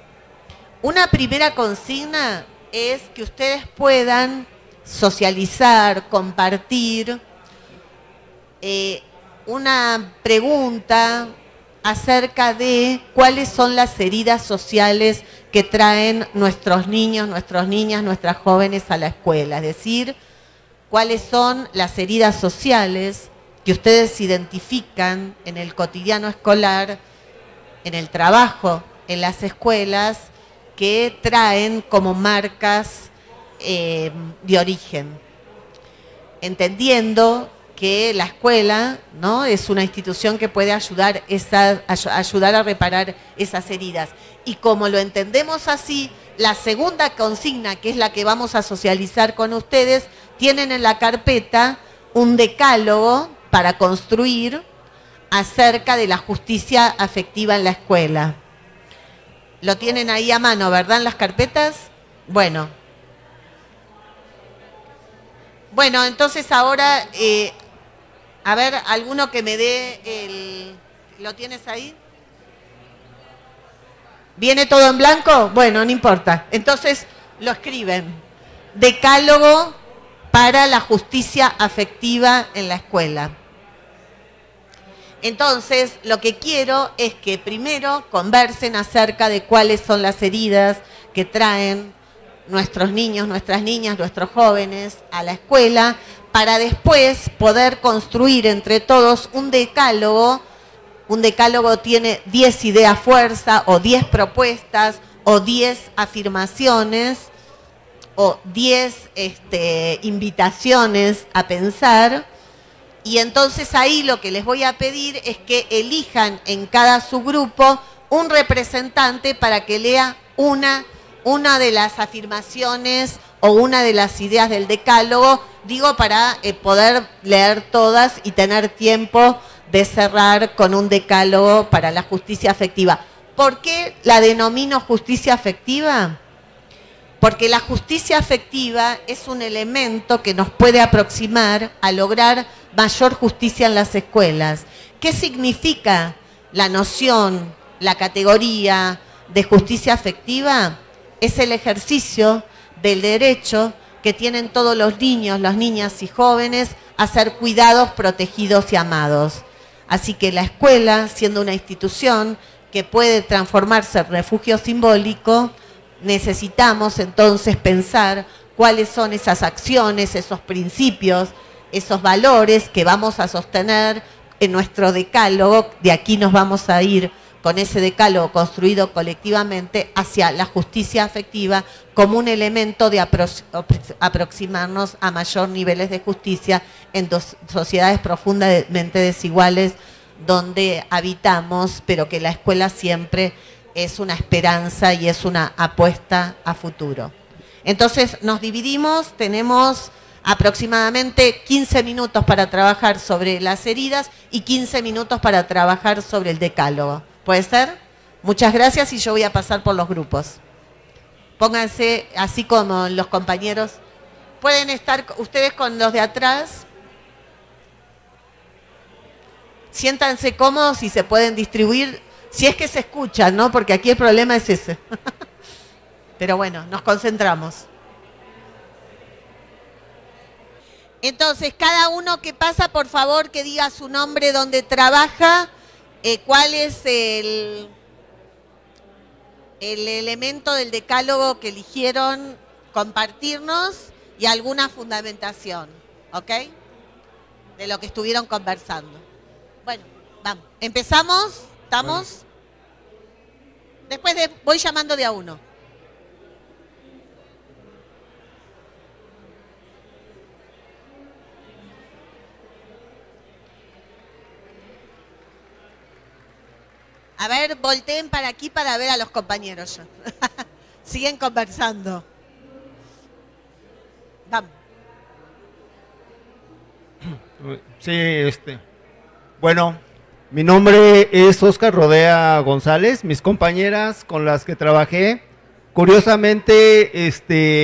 Una primera consigna es que ustedes puedan socializar, compartir una pregunta acerca de cuáles son las heridas sociales que traen nuestros niños, nuestras niñas, nuestras jóvenes a la escuela. Es decir, cuáles son las heridas sociales que ustedes identifican en el cotidiano escolar, en el trabajo, en las escuelas, que traen como marcas de origen, entendiendo que la escuela, ¿no?, es una institución que puede ayudar a reparar esas heridas. Y como lo entendemos así, la segunda consigna, que es la que vamos a socializar con ustedes, tienen en la carpeta un decálogo para construir acerca de la justicia afectiva en la escuela. Lo tienen ahí a mano, ¿verdad?, en las carpetas. Bueno, Bueno, entonces ahora, a ver, alguno que me dé el... ¿Lo tienes ahí? ¿Viene todo en blanco? Bueno, no importa. Entonces lo escriben. Decálogo para la justicia afectiva en la escuela. Entonces, lo que quiero es que primero conversen acerca de cuáles son las heridas que traen nuestros niños, nuestras niñas, nuestros jóvenes a la escuela, para después poder construir entre todos un decálogo. Un decálogo tiene 10 ideas fuerza, o 10 propuestas, o 10 afirmaciones, o 10 invitaciones a pensar. Y entonces ahí lo que les voy a pedir es que elijan en cada subgrupo un representante para que lea una de las afirmaciones o una de las ideas del decálogo, digo, para poder leer todas y tener tiempo de cerrar con un decálogo para la justicia afectiva. ¿Por qué la denomino justicia afectiva? Porque la justicia afectiva es un elemento que nos puede aproximar a lograr mayor justicia en las escuelas. ¿Qué significa la noción, la categoría de justicia afectiva? Es el ejercicio del derecho que tienen todos los niños, las niñas y jóvenes a ser cuidados, protegidos y amados. Así que la escuela, siendo una institución que puede transformarse en refugio simbólico, necesitamos entonces pensar cuáles son esas acciones, esos principios, esos valores que vamos a sostener en nuestro decálogo. De aquí nos vamos a ir con ese decálogo construido colectivamente hacia la justicia afectiva como un elemento de aproximarnos a mayor niveles de justicia en sociedades profundamente desiguales donde habitamos, pero que la escuela siempre es una esperanza y es una apuesta a futuro. Entonces nos dividimos, tenemos aproximadamente 15 minutos para trabajar sobre las heridas y 15 minutos para trabajar sobre el decálogo. ¿Puede ser? Muchas gracias y yo voy a pasar por los grupos. Pónganse así como los compañeros. Pueden estar ustedes con los de atrás. Siéntanse cómodos y se pueden distribuir, si es que se escuchan, ¿no? Porque aquí el problema es ese. Pero bueno, nos concentramos. Entonces, cada uno que pasa, por favor, que diga su nombre, dónde trabaja, cuál es el elemento del decálogo que eligieron compartirnos y alguna fundamentación, ¿ok? De lo que estuvieron conversando. Bueno, vamos. ¿Empezamos? ¿Estamos? Después voy llamando de a uno. A ver, volteen para aquí para ver a los compañeros. Siguen conversando. Vamos. Sí, bueno, mi nombre es Óscar Rodea González. Mis compañeras con las que trabajé, curiosamente,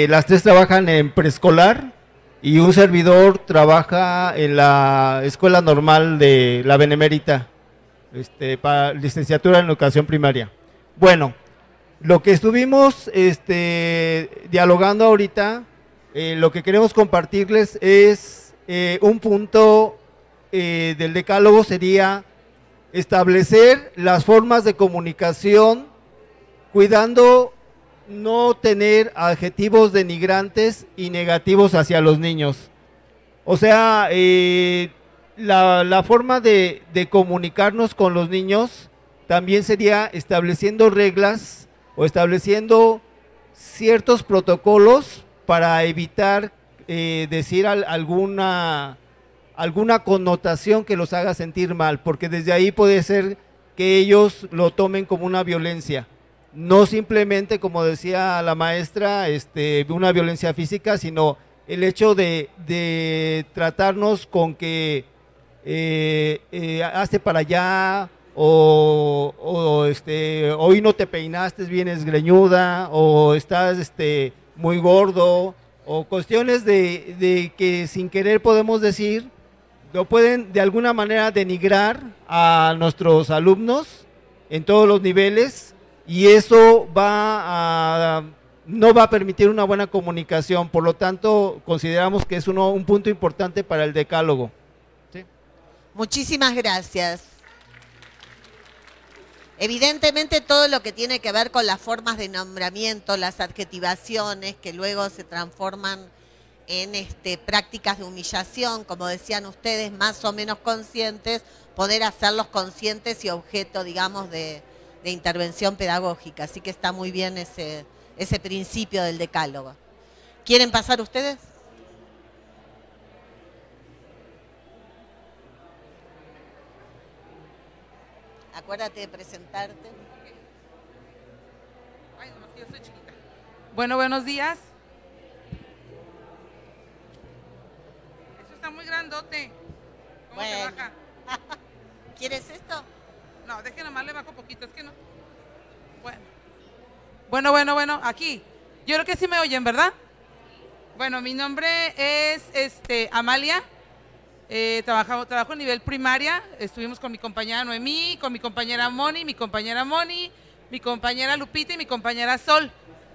las tres trabajan en preescolar y un servidor trabaja en la Escuela Normal de la Benemérita. Para licenciatura en educación primaria. Bueno, lo que estuvimos dialogando ahorita, lo que queremos compartirles es un punto del decálogo, sería establecer las formas de comunicación, cuidando no tener adjetivos denigrantes y negativos hacia los niños. O sea, la forma de comunicarnos con los niños también sería estableciendo reglas o estableciendo ciertos protocolos para evitar decir alguna connotación que los haga sentir mal, porque desde ahí puede ser que ellos lo tomen como una violencia, no simplemente, como decía la maestra, una violencia física, sino el hecho de tratarnos con que hazte para allá, o hoy no te peinaste, vienes greñuda, o estás muy gordo, o cuestiones de que sin querer podemos decir, lo pueden de alguna manera denigrar a nuestros alumnos en todos los niveles, y eso no va a permitir una buena comunicación. Por lo tanto, consideramos que es un punto importante para el decálogo. ¿Sí? Muchísimas gracias. Evidentemente todo lo que tiene que ver con las formas de nombramiento, las adjetivaciones que luego se transforman en prácticas de humillación, como decían ustedes, más o menos conscientes, poder hacerlos conscientes y objeto, digamos, de intervención pedagógica. Así que está muy bien ese principio del decálogo. ¿Quieren pasar ustedes? Acuérdate de presentarte. Ay, no, yo soy chiquita. Bueno, buenos días. Eso está muy grandote. ¿Cómo se baja? ¿Quieres esto? No, déjenme nomás le bajo poquito, es que no. Bueno, aquí. Yo creo que sí me oyen, ¿verdad? Bueno, mi nombre es Amalia. Trabajo a nivel primaria. Estuvimos con mi compañera Noemí, con mi compañera Moni, mi compañera Lupita y mi compañera Sol,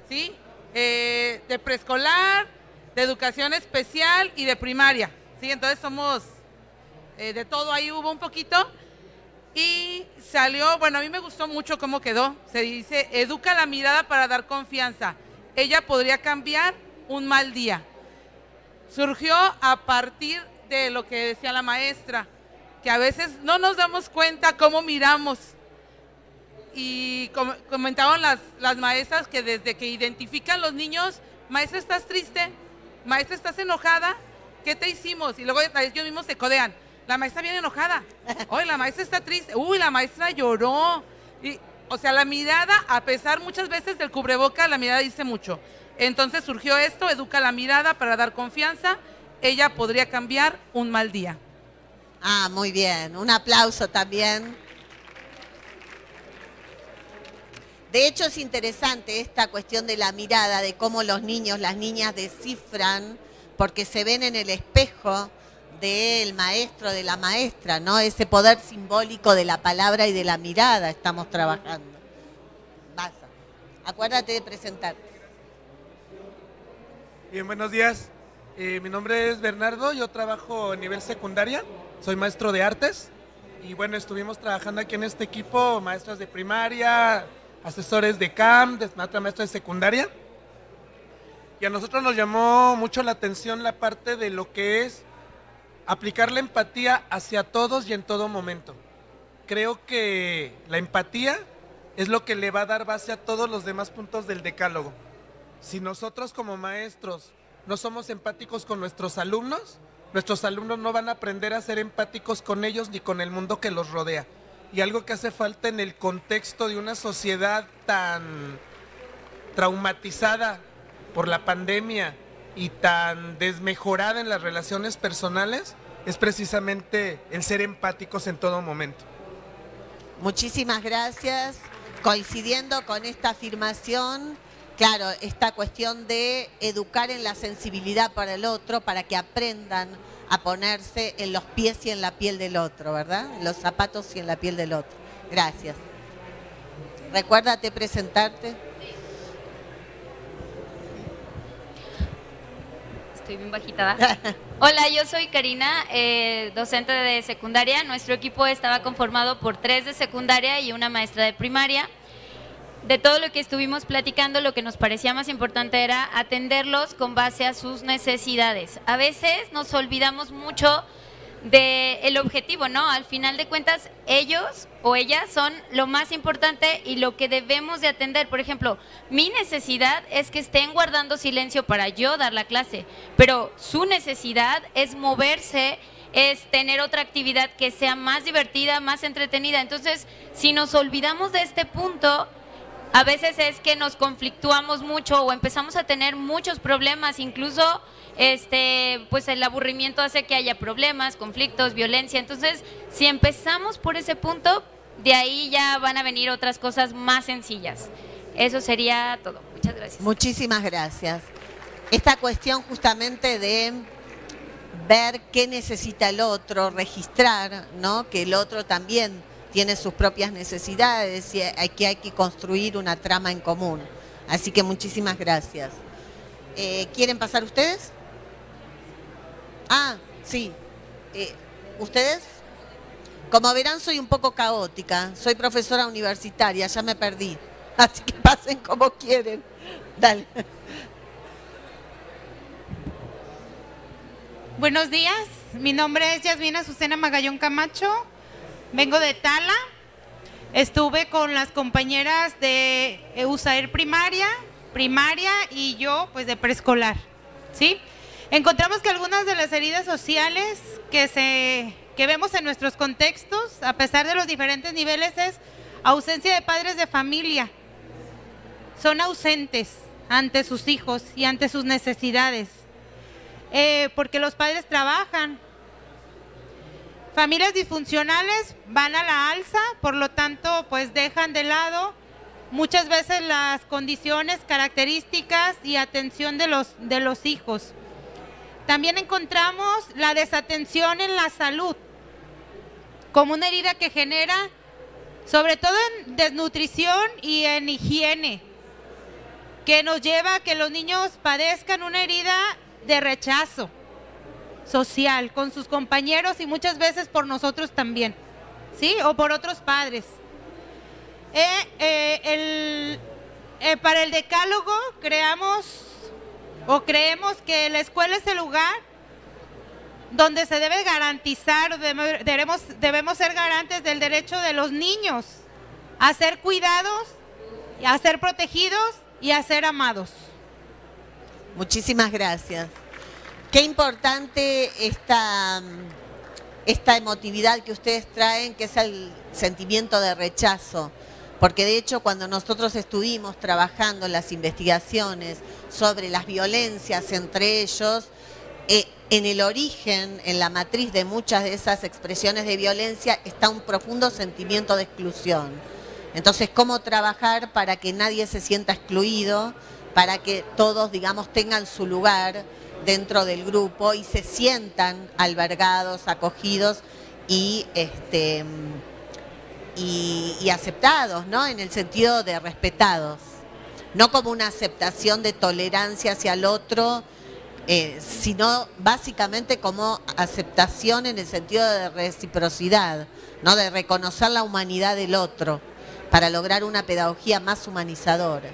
¿sí? De preescolar, de educación especial y de primaria, ¿sí? Entonces somos de todo, ahí hubo un poquito. Y salió, bueno, a mí me gustó mucho cómo quedó. Se dice, educa la mirada para dar confianza. Ella podría cambiar un mal día. Surgió a partir de lo que decía la maestra, que a veces no nos damos cuenta cómo miramos. Y comentaban las maestras que desde que identifican los niños, maestra, ¿estás triste? Maestra, ¿estás enojada? ¿Qué te hicimos? Y luego ellos mismos se codean. La maestra viene enojada. Oye, la maestra está triste. Uy, la maestra lloró. Y, o sea, la mirada, a pesar muchas veces del cubreboca, la mirada dice mucho. Entonces surgió esto, educa la mirada para dar confianza. Ella podría cambiar un mal día. Ah, muy bien. Un aplauso también. De hecho, es interesante esta cuestión de la mirada, de cómo los niños, las niñas descifran, porque se ven en el espejo del maestro, de la maestra, ¿no? Ese poder simbólico de la palabra y de la mirada estamos trabajando. Vas, acuérdate de presentarte. Bien, buenos días. Mi nombre es Bernardo, yo trabajo a nivel secundaria, soy maestro de artes y bueno, estuvimos trabajando aquí en este equipo, maestras de primaria, asesores de CAM, maestra de secundaria, y a nosotros nos llamó mucho la atención la parte de lo que es aplicar la empatía hacia todos y en todo momento. Creo que la empatía es lo que le va a dar base a todos los demás puntos del decálogo. Si nosotros como maestros no somos empáticos con nuestros alumnos no van a aprender a ser empáticos con ellos ni con el mundo que los rodea. Y algo que hace falta en el contexto de una sociedad tan traumatizada por la pandemia y tan desmejorada en las relaciones personales es precisamente el ser empáticos en todo momento. Muchísimas gracias. Coincidiendo con esta afirmación, claro, esta cuestión de educar en la sensibilidad para el otro, para que aprendan a ponerse en los pies y en la piel del otro, ¿verdad? En los zapatos y en la piel del otro. Gracias. Recuérdate presentarte. Estoy bien bajita, ¿verdad? Hola, yo soy Karina, docente de secundaria. Nuestro equipo estaba conformado por 3 de secundaria y una maestra de primaria. De todo lo que estuvimos platicando, lo que nos parecía más importante era atenderlos con base a sus necesidades. A veces nos olvidamos mucho del objetivo, ¿no? Al final de cuentas, ellos o ellas son lo más importante y lo que debemos de atender. Por ejemplo, mi necesidad es que estén guardando silencio para yo dar la clase, pero su necesidad es moverse, es tener otra actividad que sea más divertida, más entretenida. Entonces, si nos olvidamos de este punto, a veces es que nos conflictuamos mucho o empezamos a tener muchos problemas, incluso pues el aburrimiento hace que haya problemas, conflictos, violencia. Entonces, si empezamos por ese punto, de ahí ya van a venir otras cosas más sencillas. Eso sería todo. Muchas gracias. Muchísimas gracias. esta cuestión justamente de ver qué necesita el otro, registrar, ¿no? Que el otro también tiene sus propias necesidades y que hay que construir una trama en común. Así que muchísimas gracias. ¿Quieren pasar ustedes? Ah, sí. ¿Ustedes? Como verán, soy un poco caótica. Soy profesora universitaria, ya me perdí. Así que pasen como quieren. Dale. Buenos días, mi nombre es Yasmina Azucena Magallón Camacho, vengo de Tala, estuve con las compañeras de USAER primaria y yo pues de preescolar, ¿sí? Encontramos que algunas de las heridas sociales que vemos en nuestros contextos, a pesar de los diferentes niveles, es ausencia de padres de familia, son ausentes ante sus hijos y ante sus necesidades. Porque los padres trabajan. Familias disfuncionales van a la alza, por lo tanto, pues dejan de lado muchas veces las condiciones, características y atención de los hijos. También encontramos la desatención en la salud, como una herida que genera, sobre todo en desnutrición y en higiene, que nos lleva a que los niños padezcan una herida de rechazo social con sus compañeros y muchas veces por nosotros también, ¿sí? O por otros padres. Para el decálogo creemos que la escuela es el lugar donde se debe garantizar, debemos ser garantes del derecho de los niños a ser cuidados, a ser protegidos y a ser amados. Muchísimas gracias. Qué importante esta emotividad que ustedes traen, que es el sentimiento de rechazo. Porque de hecho cuando nosotros estuvimos trabajando en las investigaciones sobre las violencias entre ellos, en el origen, en la matriz de muchas de esas expresiones de violencia está un profundo sentimiento de exclusión. Entonces, ¿cómo trabajar para que nadie se sienta excluido? Para que todos, digamos, tengan su lugar dentro del grupo y se sientan albergados, acogidos y aceptados, ¿no? En el sentido de respetados. No como una aceptación de tolerancia hacia el otro, sino básicamente como aceptación en el sentido de reciprocidad, ¿no? De reconocer la humanidad del otro para lograr una pedagogía más humanizadora.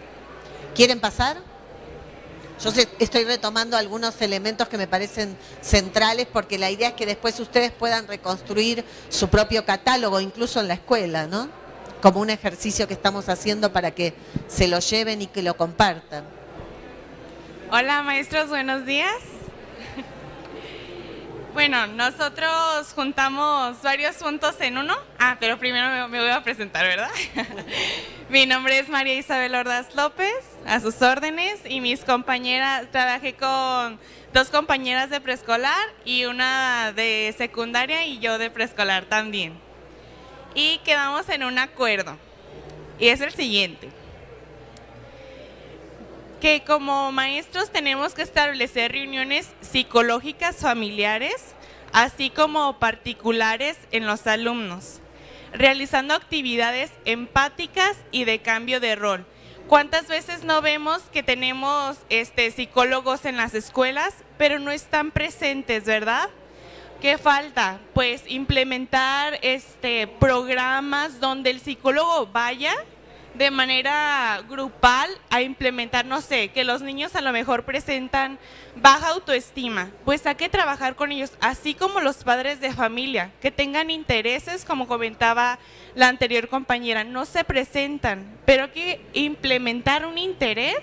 ¿Quieren pasar? Yo estoy retomando algunos elementos que me parecen centrales porque la idea es que después ustedes puedan reconstruir su propio catálogo, incluso en la escuela, ¿no? Como un ejercicio que estamos haciendo para que se lo lleven y que lo compartan. Hola maestros, buenos días. Bueno, nosotros juntamos varios puntos en uno. Pero primero me voy a presentar, ¿verdad? Mi nombre es María Isabel Ordaz López, a sus órdenes, y mis compañeras, trabajé con 2 compañeras de preescolar y una de secundaria y yo de preescolar también. Y quedamos en un acuerdo, y es el siguiente. Que como maestros tenemos que establecer reuniones psicológicas familiares, así como particulares en los alumnos, realizando actividades empáticas y de cambio de rol. ¿Cuántas veces no vemos que tenemos psicólogos en las escuelas, pero no están presentes, verdad? ¿Qué falta? Pues implementar programas donde el psicólogo vaya de manera grupal a implementar, no sé, que los niños a lo mejor presentan baja autoestima, pues hay que trabajar con ellos, así como los padres de familia, que tengan intereses, como comentaba la anterior compañera, no se presentan, pero hay que implementar un interés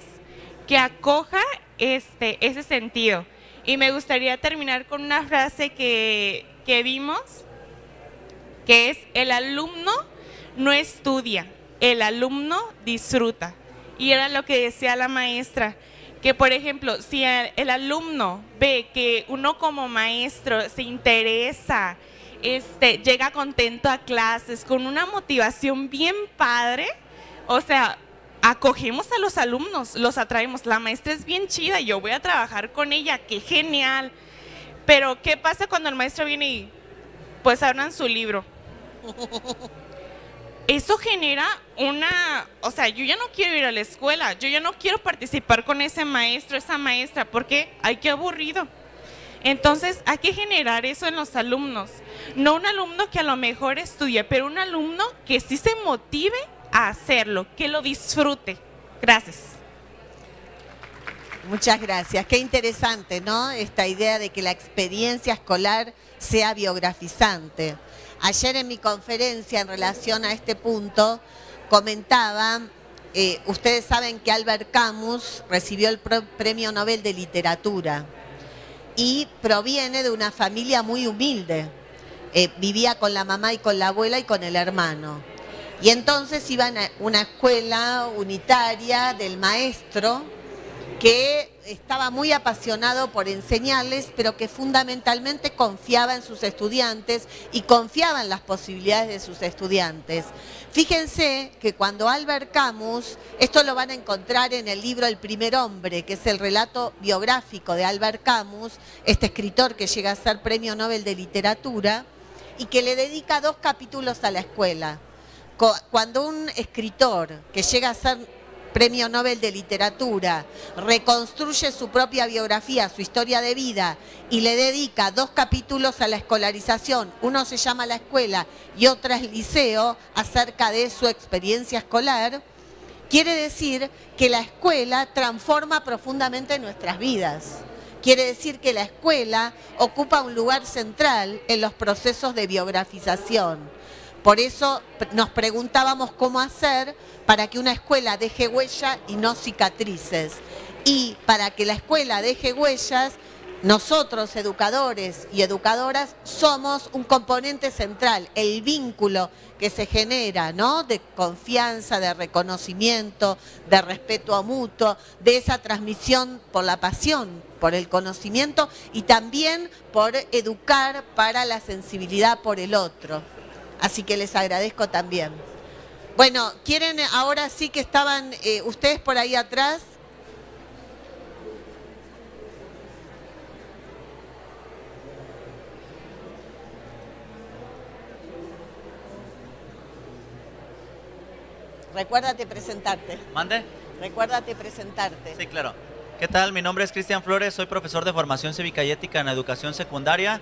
que acoja ese sentido. Y me gustaría terminar con una frase que vimos, que es: el alumno no estudia, el alumno disfruta. Y era lo que decía la maestra, que por ejemplo, si el alumno ve que uno como maestro se interesa, llega contento a clases, con una motivación bien padre, o sea, acogemos a los alumnos, los atraemos. La maestra es bien chida, yo voy a trabajar con ella, qué genial. Pero ¿qué pasa cuando el maestro viene y pues abran su libro? Eso genera o sea, yo ya no quiero ir a la escuela, yo ya no quiero participar con ese maestro, esa maestra, porque ay, qué aburrido. Entonces hay que generar eso en los alumnos, no un alumno que a lo mejor estudie, pero un alumno que sí se motive a hacerlo, que lo disfrute. Gracias. Muchas gracias. Qué interesante, ¿no? Esta idea de que la experiencia escolar sea biografizante. Ayer en mi conferencia en relación a este punto comentaba, ustedes saben que Albert Camus recibió el Premio Nobel de Literatura y proviene de una familia muy humilde. Vivía con la mamá y con la abuela y con el hermano. Y entonces iban a una escuela unitaria del maestro que estaba muy apasionado por enseñarles, pero que fundamentalmente confiaba en sus estudiantes y confiaba en las posibilidades de sus estudiantes. Fíjense que cuando Albert Camus, esto lo van a encontrar en el libro El primer hombre, que es el relato biográfico de Albert Camus, este escritor que llega a ser Premio Nobel de Literatura y que le dedica 2 capítulos a la escuela. Cuando un escritor que llega a ser Premio Nobel de Literatura reconstruye su propia biografía, su historia de vida y le dedica 2 capítulos a la escolarización, uno se llama La escuela y otro es Liceo, acerca de su experiencia escolar, quiere decir que la escuela transforma profundamente nuestras vidas. Quiere decir que la escuela ocupa un lugar central en los procesos de biografización. Por eso nos preguntábamos cómo hacer para que una escuela deje huella y no cicatrices. Y para que la escuela deje huellas, nosotros, educadores y educadoras, somos un componente central, el vínculo que se genera, ¿no? De confianza, de reconocimiento, de respeto mutuo, de esa transmisión por la pasión, por el conocimiento y también por educar para la sensibilidad por el otro. Así que les agradezco también. Bueno, ¿quieren ahora sí que estaban ustedes por ahí atrás? Recuérdate presentarte. ¿Mande? Recuérdate presentarte. Sí, claro. ¿Qué tal? Mi nombre es Cristian Flores, soy profesor de formación cívica y ética en educación secundaria.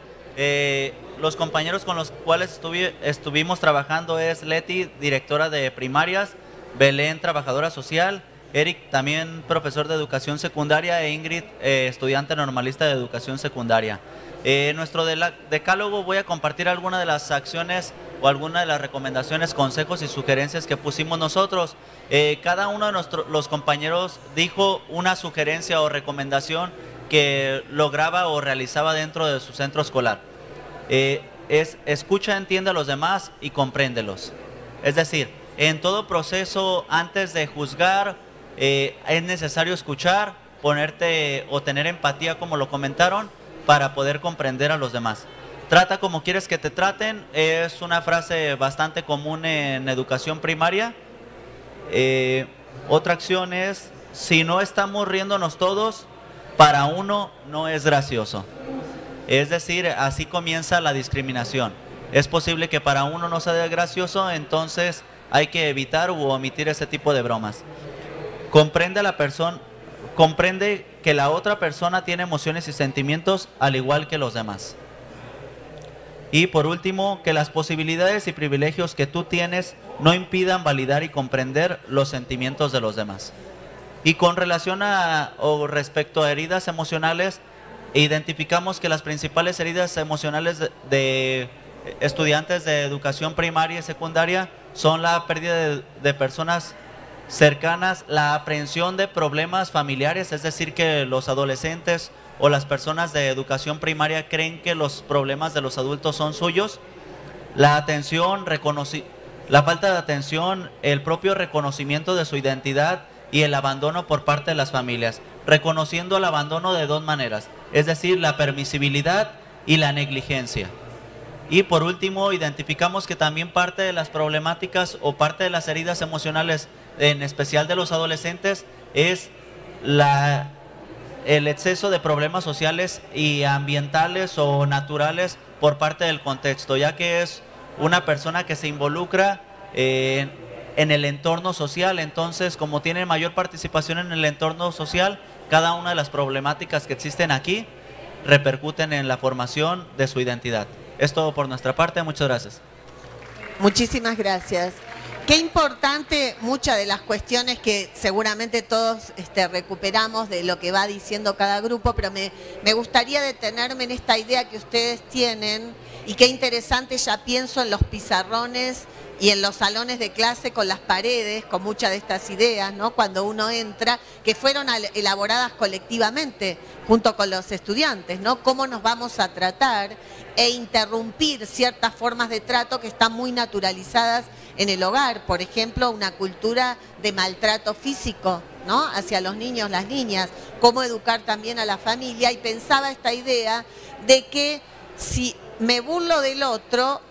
Los compañeros con los cuales estuvimos trabajando es Leti, directora de primarias, Belén, trabajadora social, Eric, también profesor de educación secundaria, e Ingrid, estudiante normalista de educación secundaria. Nuestro decálogo voy a compartir algunas de las acciones o algunas de las recomendaciones, consejos y sugerencias que pusimos nosotros. Cada uno de los compañeros dijo una sugerencia o recomendación que lograba o realizaba dentro de su centro escolar. Es escucha, entiende a los demás y compréndelos. Es decir, en todo proceso, antes de juzgar, es necesario escuchar, ponerte o tener empatía, como lo comentaron, para poder comprender a los demás. Trata como quieres que te traten, es una frase bastante común en educación primaria. Otra acción es, si no estamos riéndonos todos, para uno no es gracioso. Es decir, así comienza la discriminación. Es posible que para uno no sea gracioso, entonces hay que evitar u omitir ese tipo de bromas. Comprende que la otra persona tiene emociones y sentimientos al igual que los demás. Y por último, que las posibilidades y privilegios que tú tienes no impidan validar y comprender los sentimientos de los demás. Y con relación o respecto a heridas emocionales, identificamos que las principales heridas emocionales de estudiantes de educación primaria y secundaria son la pérdida de personas cercanas, la aprehensión de problemas familiares, es decir, que los adolescentes o las personas de educación primaria creen que los problemas de los adultos son suyos, la atención, la falta de atención, el propio reconocimiento de su identidad y el abandono por parte de las familias, reconociendo el abandono de 2 maneras, es decir, la permisibilidad y la negligencia. Y por último, identificamos que también parte de las problemáticas o parte de las heridas emocionales en especial de los adolescentes, es el exceso de problemas sociales y ambientales o naturales por parte del contexto, ya que es una persona que se involucra en el entorno social. Entonces, como tiene mayor participación en el entorno social, cada una de las problemáticas que existen aquí repercuten en la formación de su identidad. Es todo por nuestra parte, muchas gracias. Muchísimas gracias. Qué importante muchas de las cuestiones que seguramente todos recuperamos de lo que va diciendo cada grupo, pero me gustaría detenerme en esta idea que ustedes tienen, y qué interesante, ya pienso en los pizarrones y en los salones de clase con las paredes, con muchas de estas ideas, ¿no? Cuando uno entra, que fueron elaboradas colectivamente junto con los estudiantes, ¿no? Cómo nos vamos a tratar e interrumpir ciertas formas de trato que están muy naturalizadas en el hogar. Por ejemplo, una cultura de maltrato físico, ¿no? Hacia los niños, las niñas. Cómo educar también a la familia. Y pensaba esta idea de que si me burlo del otro,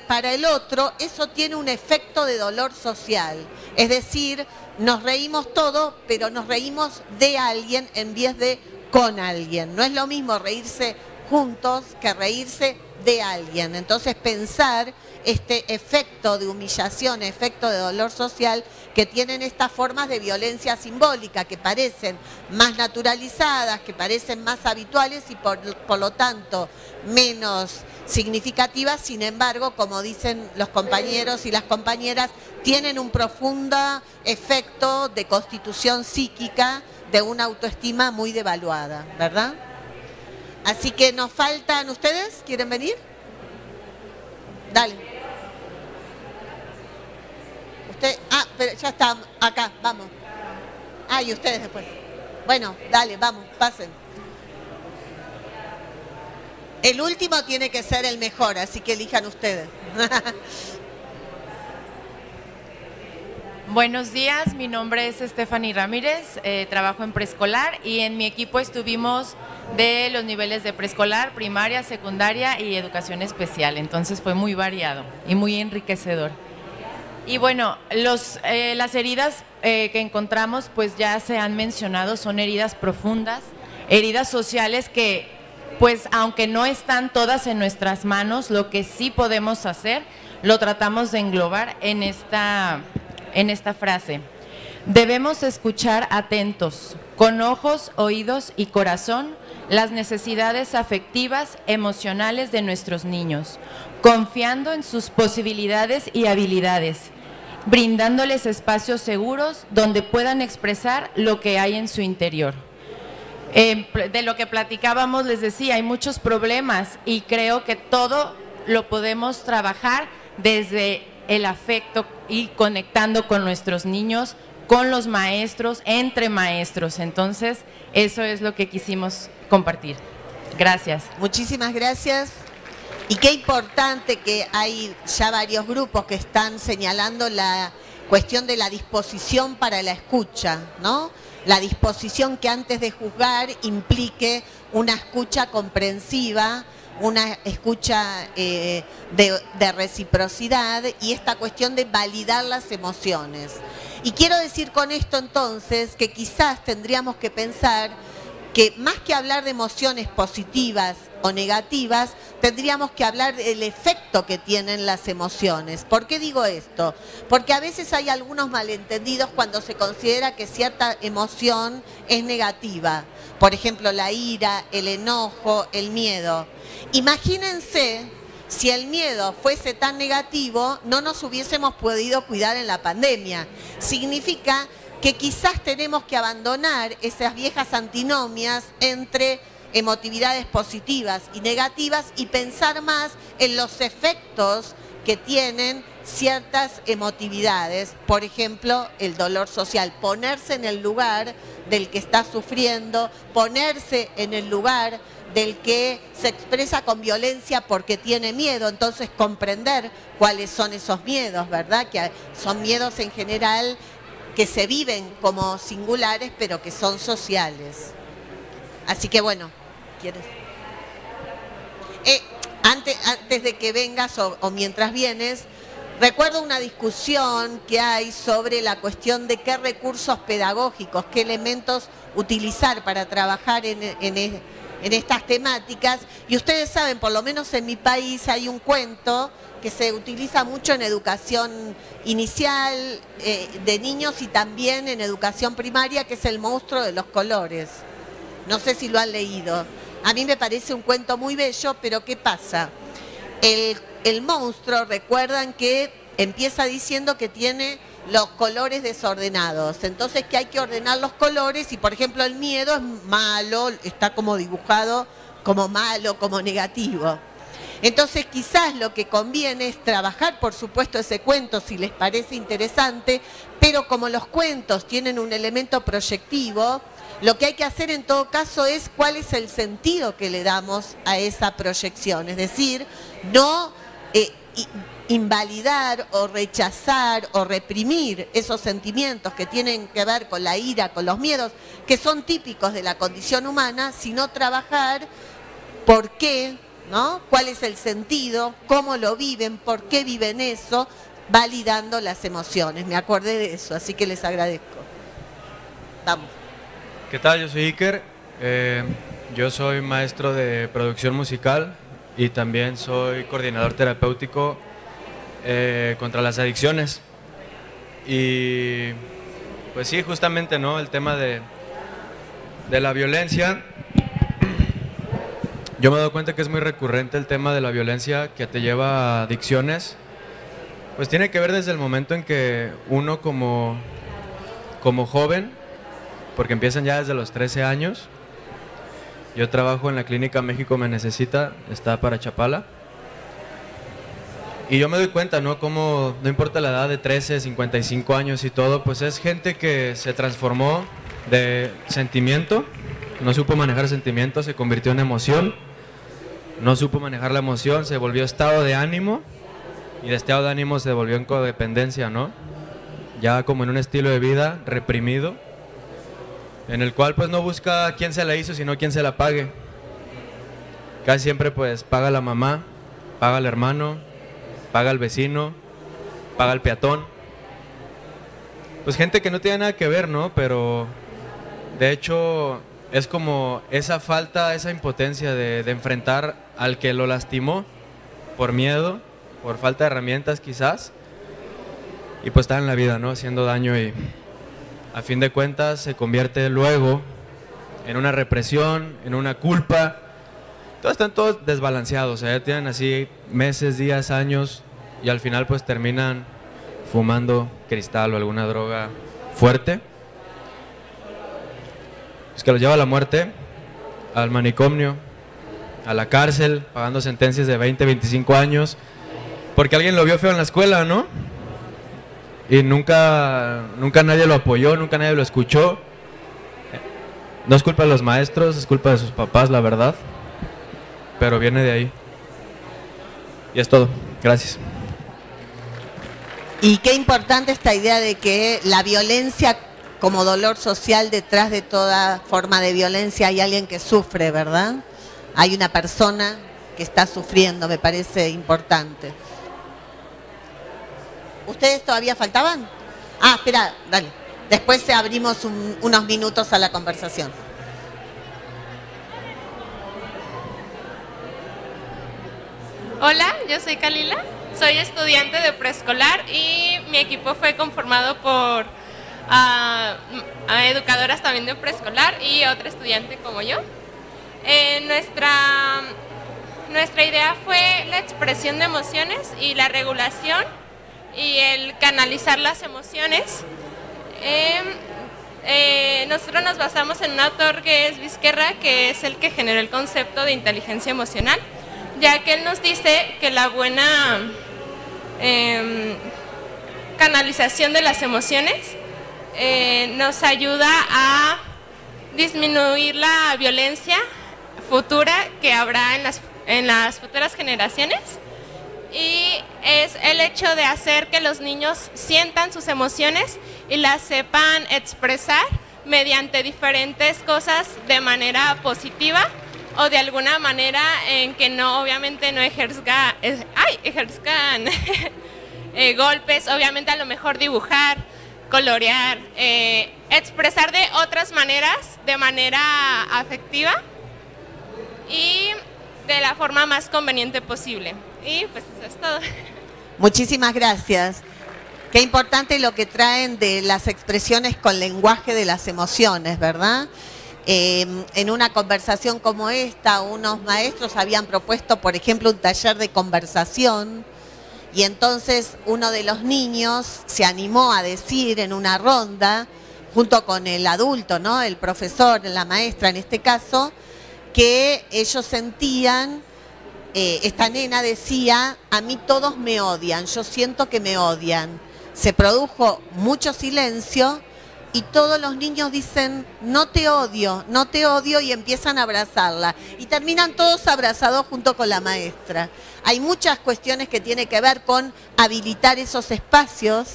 para el otro eso tiene un efecto de dolor social. Es decir, nos reímos todos, pero nos reímos de alguien en vez de con alguien. No es lo mismo reírse juntos que reírse de alguien. Entonces, pensar este efecto de humillación, efecto de dolor social que tienen estas formas de violencia simbólica, que parecen más naturalizadas, que parecen más habituales y por lo tanto menos significativas. Sin embargo, como dicen los compañeros y las compañeras, tienen un profundo efecto de constitución psíquica de una autoestima muy devaluada, ¿verdad? Así que nos faltan, ¿ustedes quieren venir? Dale. Usted, pero ya está acá, vamos. Y ustedes después. Bueno, dale, vamos, pasen. El último tiene que ser el mejor, así que elijan ustedes. Buenos días, mi nombre es Stephanie Ramírez, trabajo en preescolar y en mi equipo estuvimos de los niveles de preescolar, primaria, secundaria y educación especial, entonces fue muy variado y muy enriquecedor. Y bueno, las heridas que encontramos pues ya se han mencionado, son heridas profundas, heridas sociales que pues aunque no están todas en nuestras manos, lo que sí podemos hacer lo tratamos de englobar en esta frase. Debemos escuchar atentos, con ojos, oídos y corazón, las necesidades afectivas, emocionales de nuestros niños, confiando en sus posibilidades y habilidades, brindándoles espacios seguros donde puedan expresar lo que hay en su interior. De lo que platicábamos, les decía, hay muchos problemas y creo que todo lo podemos trabajar desde el afecto y conectando con nuestros niños, con los maestros, entre maestros. Entonces, eso es lo que quisimos compartir. Gracias. Muchísimas gracias. Y qué importante que hay ya varios grupos que están señalando la cuestión de la disposición para la escucha, ¿no? La disposición que antes de juzgar implique una escucha comprensiva, una escucha de reciprocidad y esta cuestión de validar las emociones. Y quiero decir con esto entonces que quizás tendríamos que pensar que más que hablar de emociones positivas o negativas, tendríamos que hablar del efecto que tienen las emociones. ¿Por qué digo esto? Porque a veces hay algunos malentendidos cuando se considera que cierta emoción es negativa. Por ejemplo, la ira, el enojo, el miedo. Imagínense si el miedo fuese tan negativo, no nos hubiésemos podido cuidar en la pandemia. Significa que quizás tenemos que abandonar esas viejas antinomias entre emotividades positivas y negativas y pensar más en los efectos que tienen ciertas emotividades. Por ejemplo, el dolor social, ponerse en el lugar del que está sufriendo, ponerse en el lugar del que se expresa con violencia porque tiene miedo, entonces comprender cuáles son esos miedos, ¿verdad? Que son miedos en general que se viven como singulares, pero que son sociales. Así que bueno, ¿quieres? Antes de que vengas o mientras vienes, recuerdo una discusión que hay sobre la cuestión de qué recursos pedagógicos, qué elementos utilizar para trabajar en estas temáticas. Y ustedes saben, por lo menos en mi país hay un cuento que se utiliza mucho en educación inicial de niños y también en educación primaria, que es El monstruo de los colores. No sé si lo han leído. A mí me parece un cuento muy bello, pero ¿qué pasa? El monstruo, recuerdan que empieza diciendo que tiene los colores desordenados, entonces que hay que ordenar los colores y por ejemplo el miedo es malo, está como dibujado como malo, como negativo. Entonces quizás lo que conviene es trabajar por supuesto ese cuento si les parece interesante, pero como los cuentos tienen un elemento proyectivo, lo que hay que hacer en todo caso es cuál es el sentido que le damos a esa proyección, es decir, no invalidar o rechazar o reprimir esos sentimientos que tienen que ver con la ira, con los miedos, que son típicos de la condición humana, sino trabajar por qué, ¿no? ¿Cuál es el sentido? ¿Cómo lo viven? ¿Por qué viven eso? Validando las emociones. Me acordé de eso, así que les agradezco. Vamos. ¿Qué tal? Yo soy Iker. Yo soy maestro de producción musical y también soy coordinador terapéutico contra las adicciones. Y pues sí, justamente, ¿no? El tema de la violencia. Yo me he dado cuenta que es muy recurrente el tema de la violencia que te lleva a adicciones. Pues tiene que ver desde el momento en que uno como joven, porque empiezan ya desde los 13 años. Yo trabajo en la clínica México Me Necesita, está para Chapala. Y yo me doy cuenta, ¿no? Como no importa la edad de 13, 55 años y todo, pues es gente que se transformó de sentimiento, no supo manejar sentimientos, se convirtió en emoción, no supo manejar la emoción, se volvió estado de ánimo y de estado de ánimo se volvió en codependencia, ¿no? Ya como en un estilo de vida reprimido, en el cual pues no busca quién se la hizo, sino quién se la pague. Casi siempre pues paga la mamá, paga el hermano, paga el vecino, paga el peatón. Pues gente que no tiene nada que ver, ¿no? Pero de hecho es como esa falta, esa impotencia de enfrentar al que lo lastimó por miedo, por falta de herramientas quizás, y pues está en la vida, ¿no? Haciendo daño y a fin de cuentas se convierte luego en una represión, en una culpa. Todos están todos desbalanceados, ya tienen así meses, días, años y al final pues terminan fumando cristal o alguna droga fuerte. Es que los lleva a la muerte, al manicomio, a la cárcel, pagando sentencias de 20, 25 años, porque alguien lo vio feo en la escuela, ¿no? Y nunca nadie lo apoyó, nunca nadie lo escuchó. No es culpa de los maestros, es culpa de sus papás, la verdad. Pero viene de ahí. Y es todo. Gracias. Y qué importante esta idea de que la violencia como dolor social, detrás de toda forma de violencia hay alguien que sufre, ¿verdad? Hay una persona que está sufriendo, me parece importante. ¿Ustedes todavía faltaban? Ah, espera, dale. Después abrimos unos minutos a la conversación. Hola, yo soy Kalila, soy estudiante de preescolar y mi equipo fue conformado por educadoras también de preescolar y otra estudiante como yo. Nuestra idea fue la expresión de emociones y la regulación y el canalizar las emociones. Nosotros nos basamos en un autor que es Vizquerra, que es el que generó el concepto de inteligencia emocional, ya que él nos dice que la buena canalización de las emociones nos ayuda a disminuir la violencia futura que habrá en las futuras generaciones. Y es el hecho de hacer que los niños sientan sus emociones y las sepan expresar mediante diferentes cosas de manera positiva o de alguna manera en que no, obviamente no ejerzcan golpes, obviamente a lo mejor dibujar, colorear, expresar de otras maneras, de manera afectiva y de la forma más conveniente posible. Y pues eso es todo. Muchísimas gracias. Qué importante lo que traen de las expresiones con lenguaje de las emociones, ¿verdad? En una conversación como esta, unos maestros habían propuesto, por ejemplo, un taller de conversación, y entonces uno de los niños se animó a decir en una ronda, junto con el adulto, ¿no? El profesor, la maestra en este caso, que ellos sentían, esta nena decía, a mí todos me odian, yo siento que me odian. Se produjo mucho silencio y todos los niños dicen, no te odio, y empiezan a abrazarla. Y terminan todos abrazados junto con la maestra. Hay muchas cuestiones que tienen que ver con habilitar esos espacios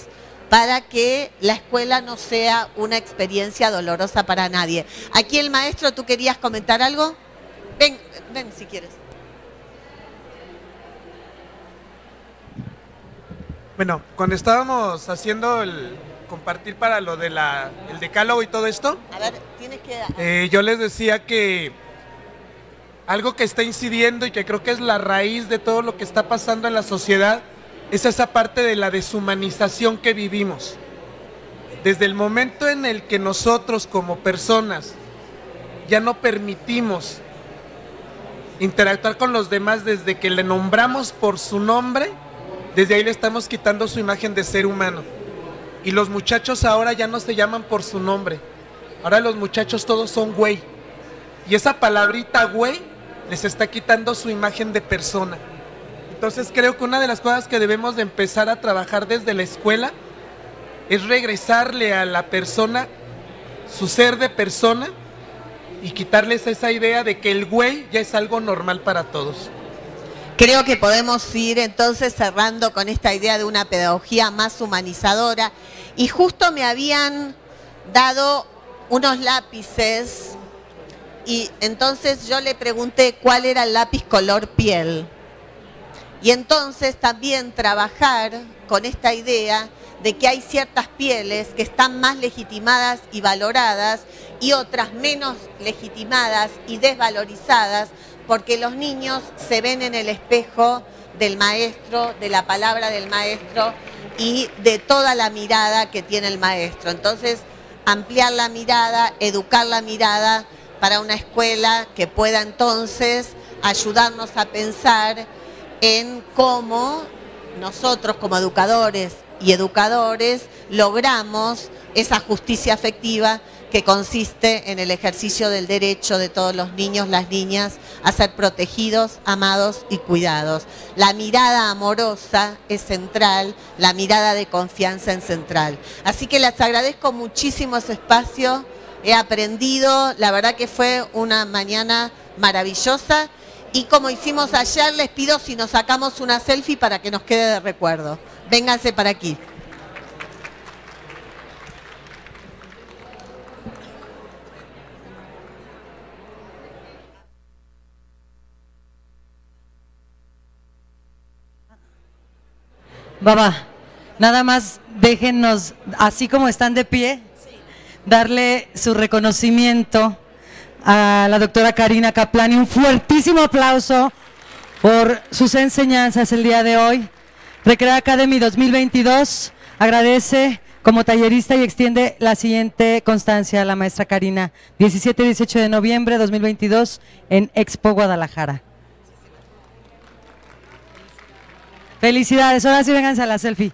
para que la escuela no sea una experiencia dolorosa para nadie. Aquí el maestro, ¿tú querías comentar algo? Ven si quieres. Bueno, cuando estábamos haciendo el compartir para lo de el decálogo y todo esto, a ver, tienes que... yo les decía que algo que está incidiendo y que creo que es la raíz de todo lo que está pasando en la sociedad es esa parte de la deshumanización que vivimos. Desde el momento en el que nosotros como personas ya no permitimos interactuar con los demás, desde que le nombramos por su nombre, desde ahí le estamos quitando su imagen de ser humano. Y los muchachos ahora ya no se llaman por su nombre. Ahora los muchachos todos son güey. Y esa palabrita güey les está quitando su imagen de persona. Entonces creo que una de las cosas que debemos de empezar a trabajar desde la escuela es regresarle a la persona su ser de persona y quitarles esa idea de que el güey ya es algo normal para todos. Creo que podemos ir entonces cerrando con esta idea de una pedagogía más humanizadora. Y justo me habían dado unos lápices y entonces yo le pregunté cuál era el lápiz color piel. Y entonces también trabajar con esta idea de que hay ciertas pieles que están más legitimadas y valoradas y otras menos legitimadas y desvalorizadas, porque los niños se ven en el espejo del maestro, de la palabra del maestro y de toda la mirada que tiene el maestro. Entonces, ampliar la mirada, educar la mirada para una escuela que pueda entonces ayudarnos a pensar en cómo nosotros como educadores y educadores logramos esa justicia afectiva que consiste en el ejercicio del derecho de todos los niños, las niñas, a ser protegidos, amados y cuidados. La mirada amorosa es central, la mirada de confianza es central. Así que les agradezco muchísimo ese espacio, he aprendido, la verdad que fue una mañana maravillosa y como hicimos ayer, les pido si nos sacamos una selfie para que nos quede de recuerdo. Vénganse para aquí. Baba, nada más déjennos, así como están de pie, darle su reconocimiento a la doctora Karina Kaplani, un fuertísimo aplauso por sus enseñanzas el día de hoy. Recrea Academy 2022 agradece como tallerista y extiende la siguiente constancia a la maestra Karina, 17 y 18 de noviembre de 2022 en Expo Guadalajara. Felicidades, ahora sí vénganse a la selfie.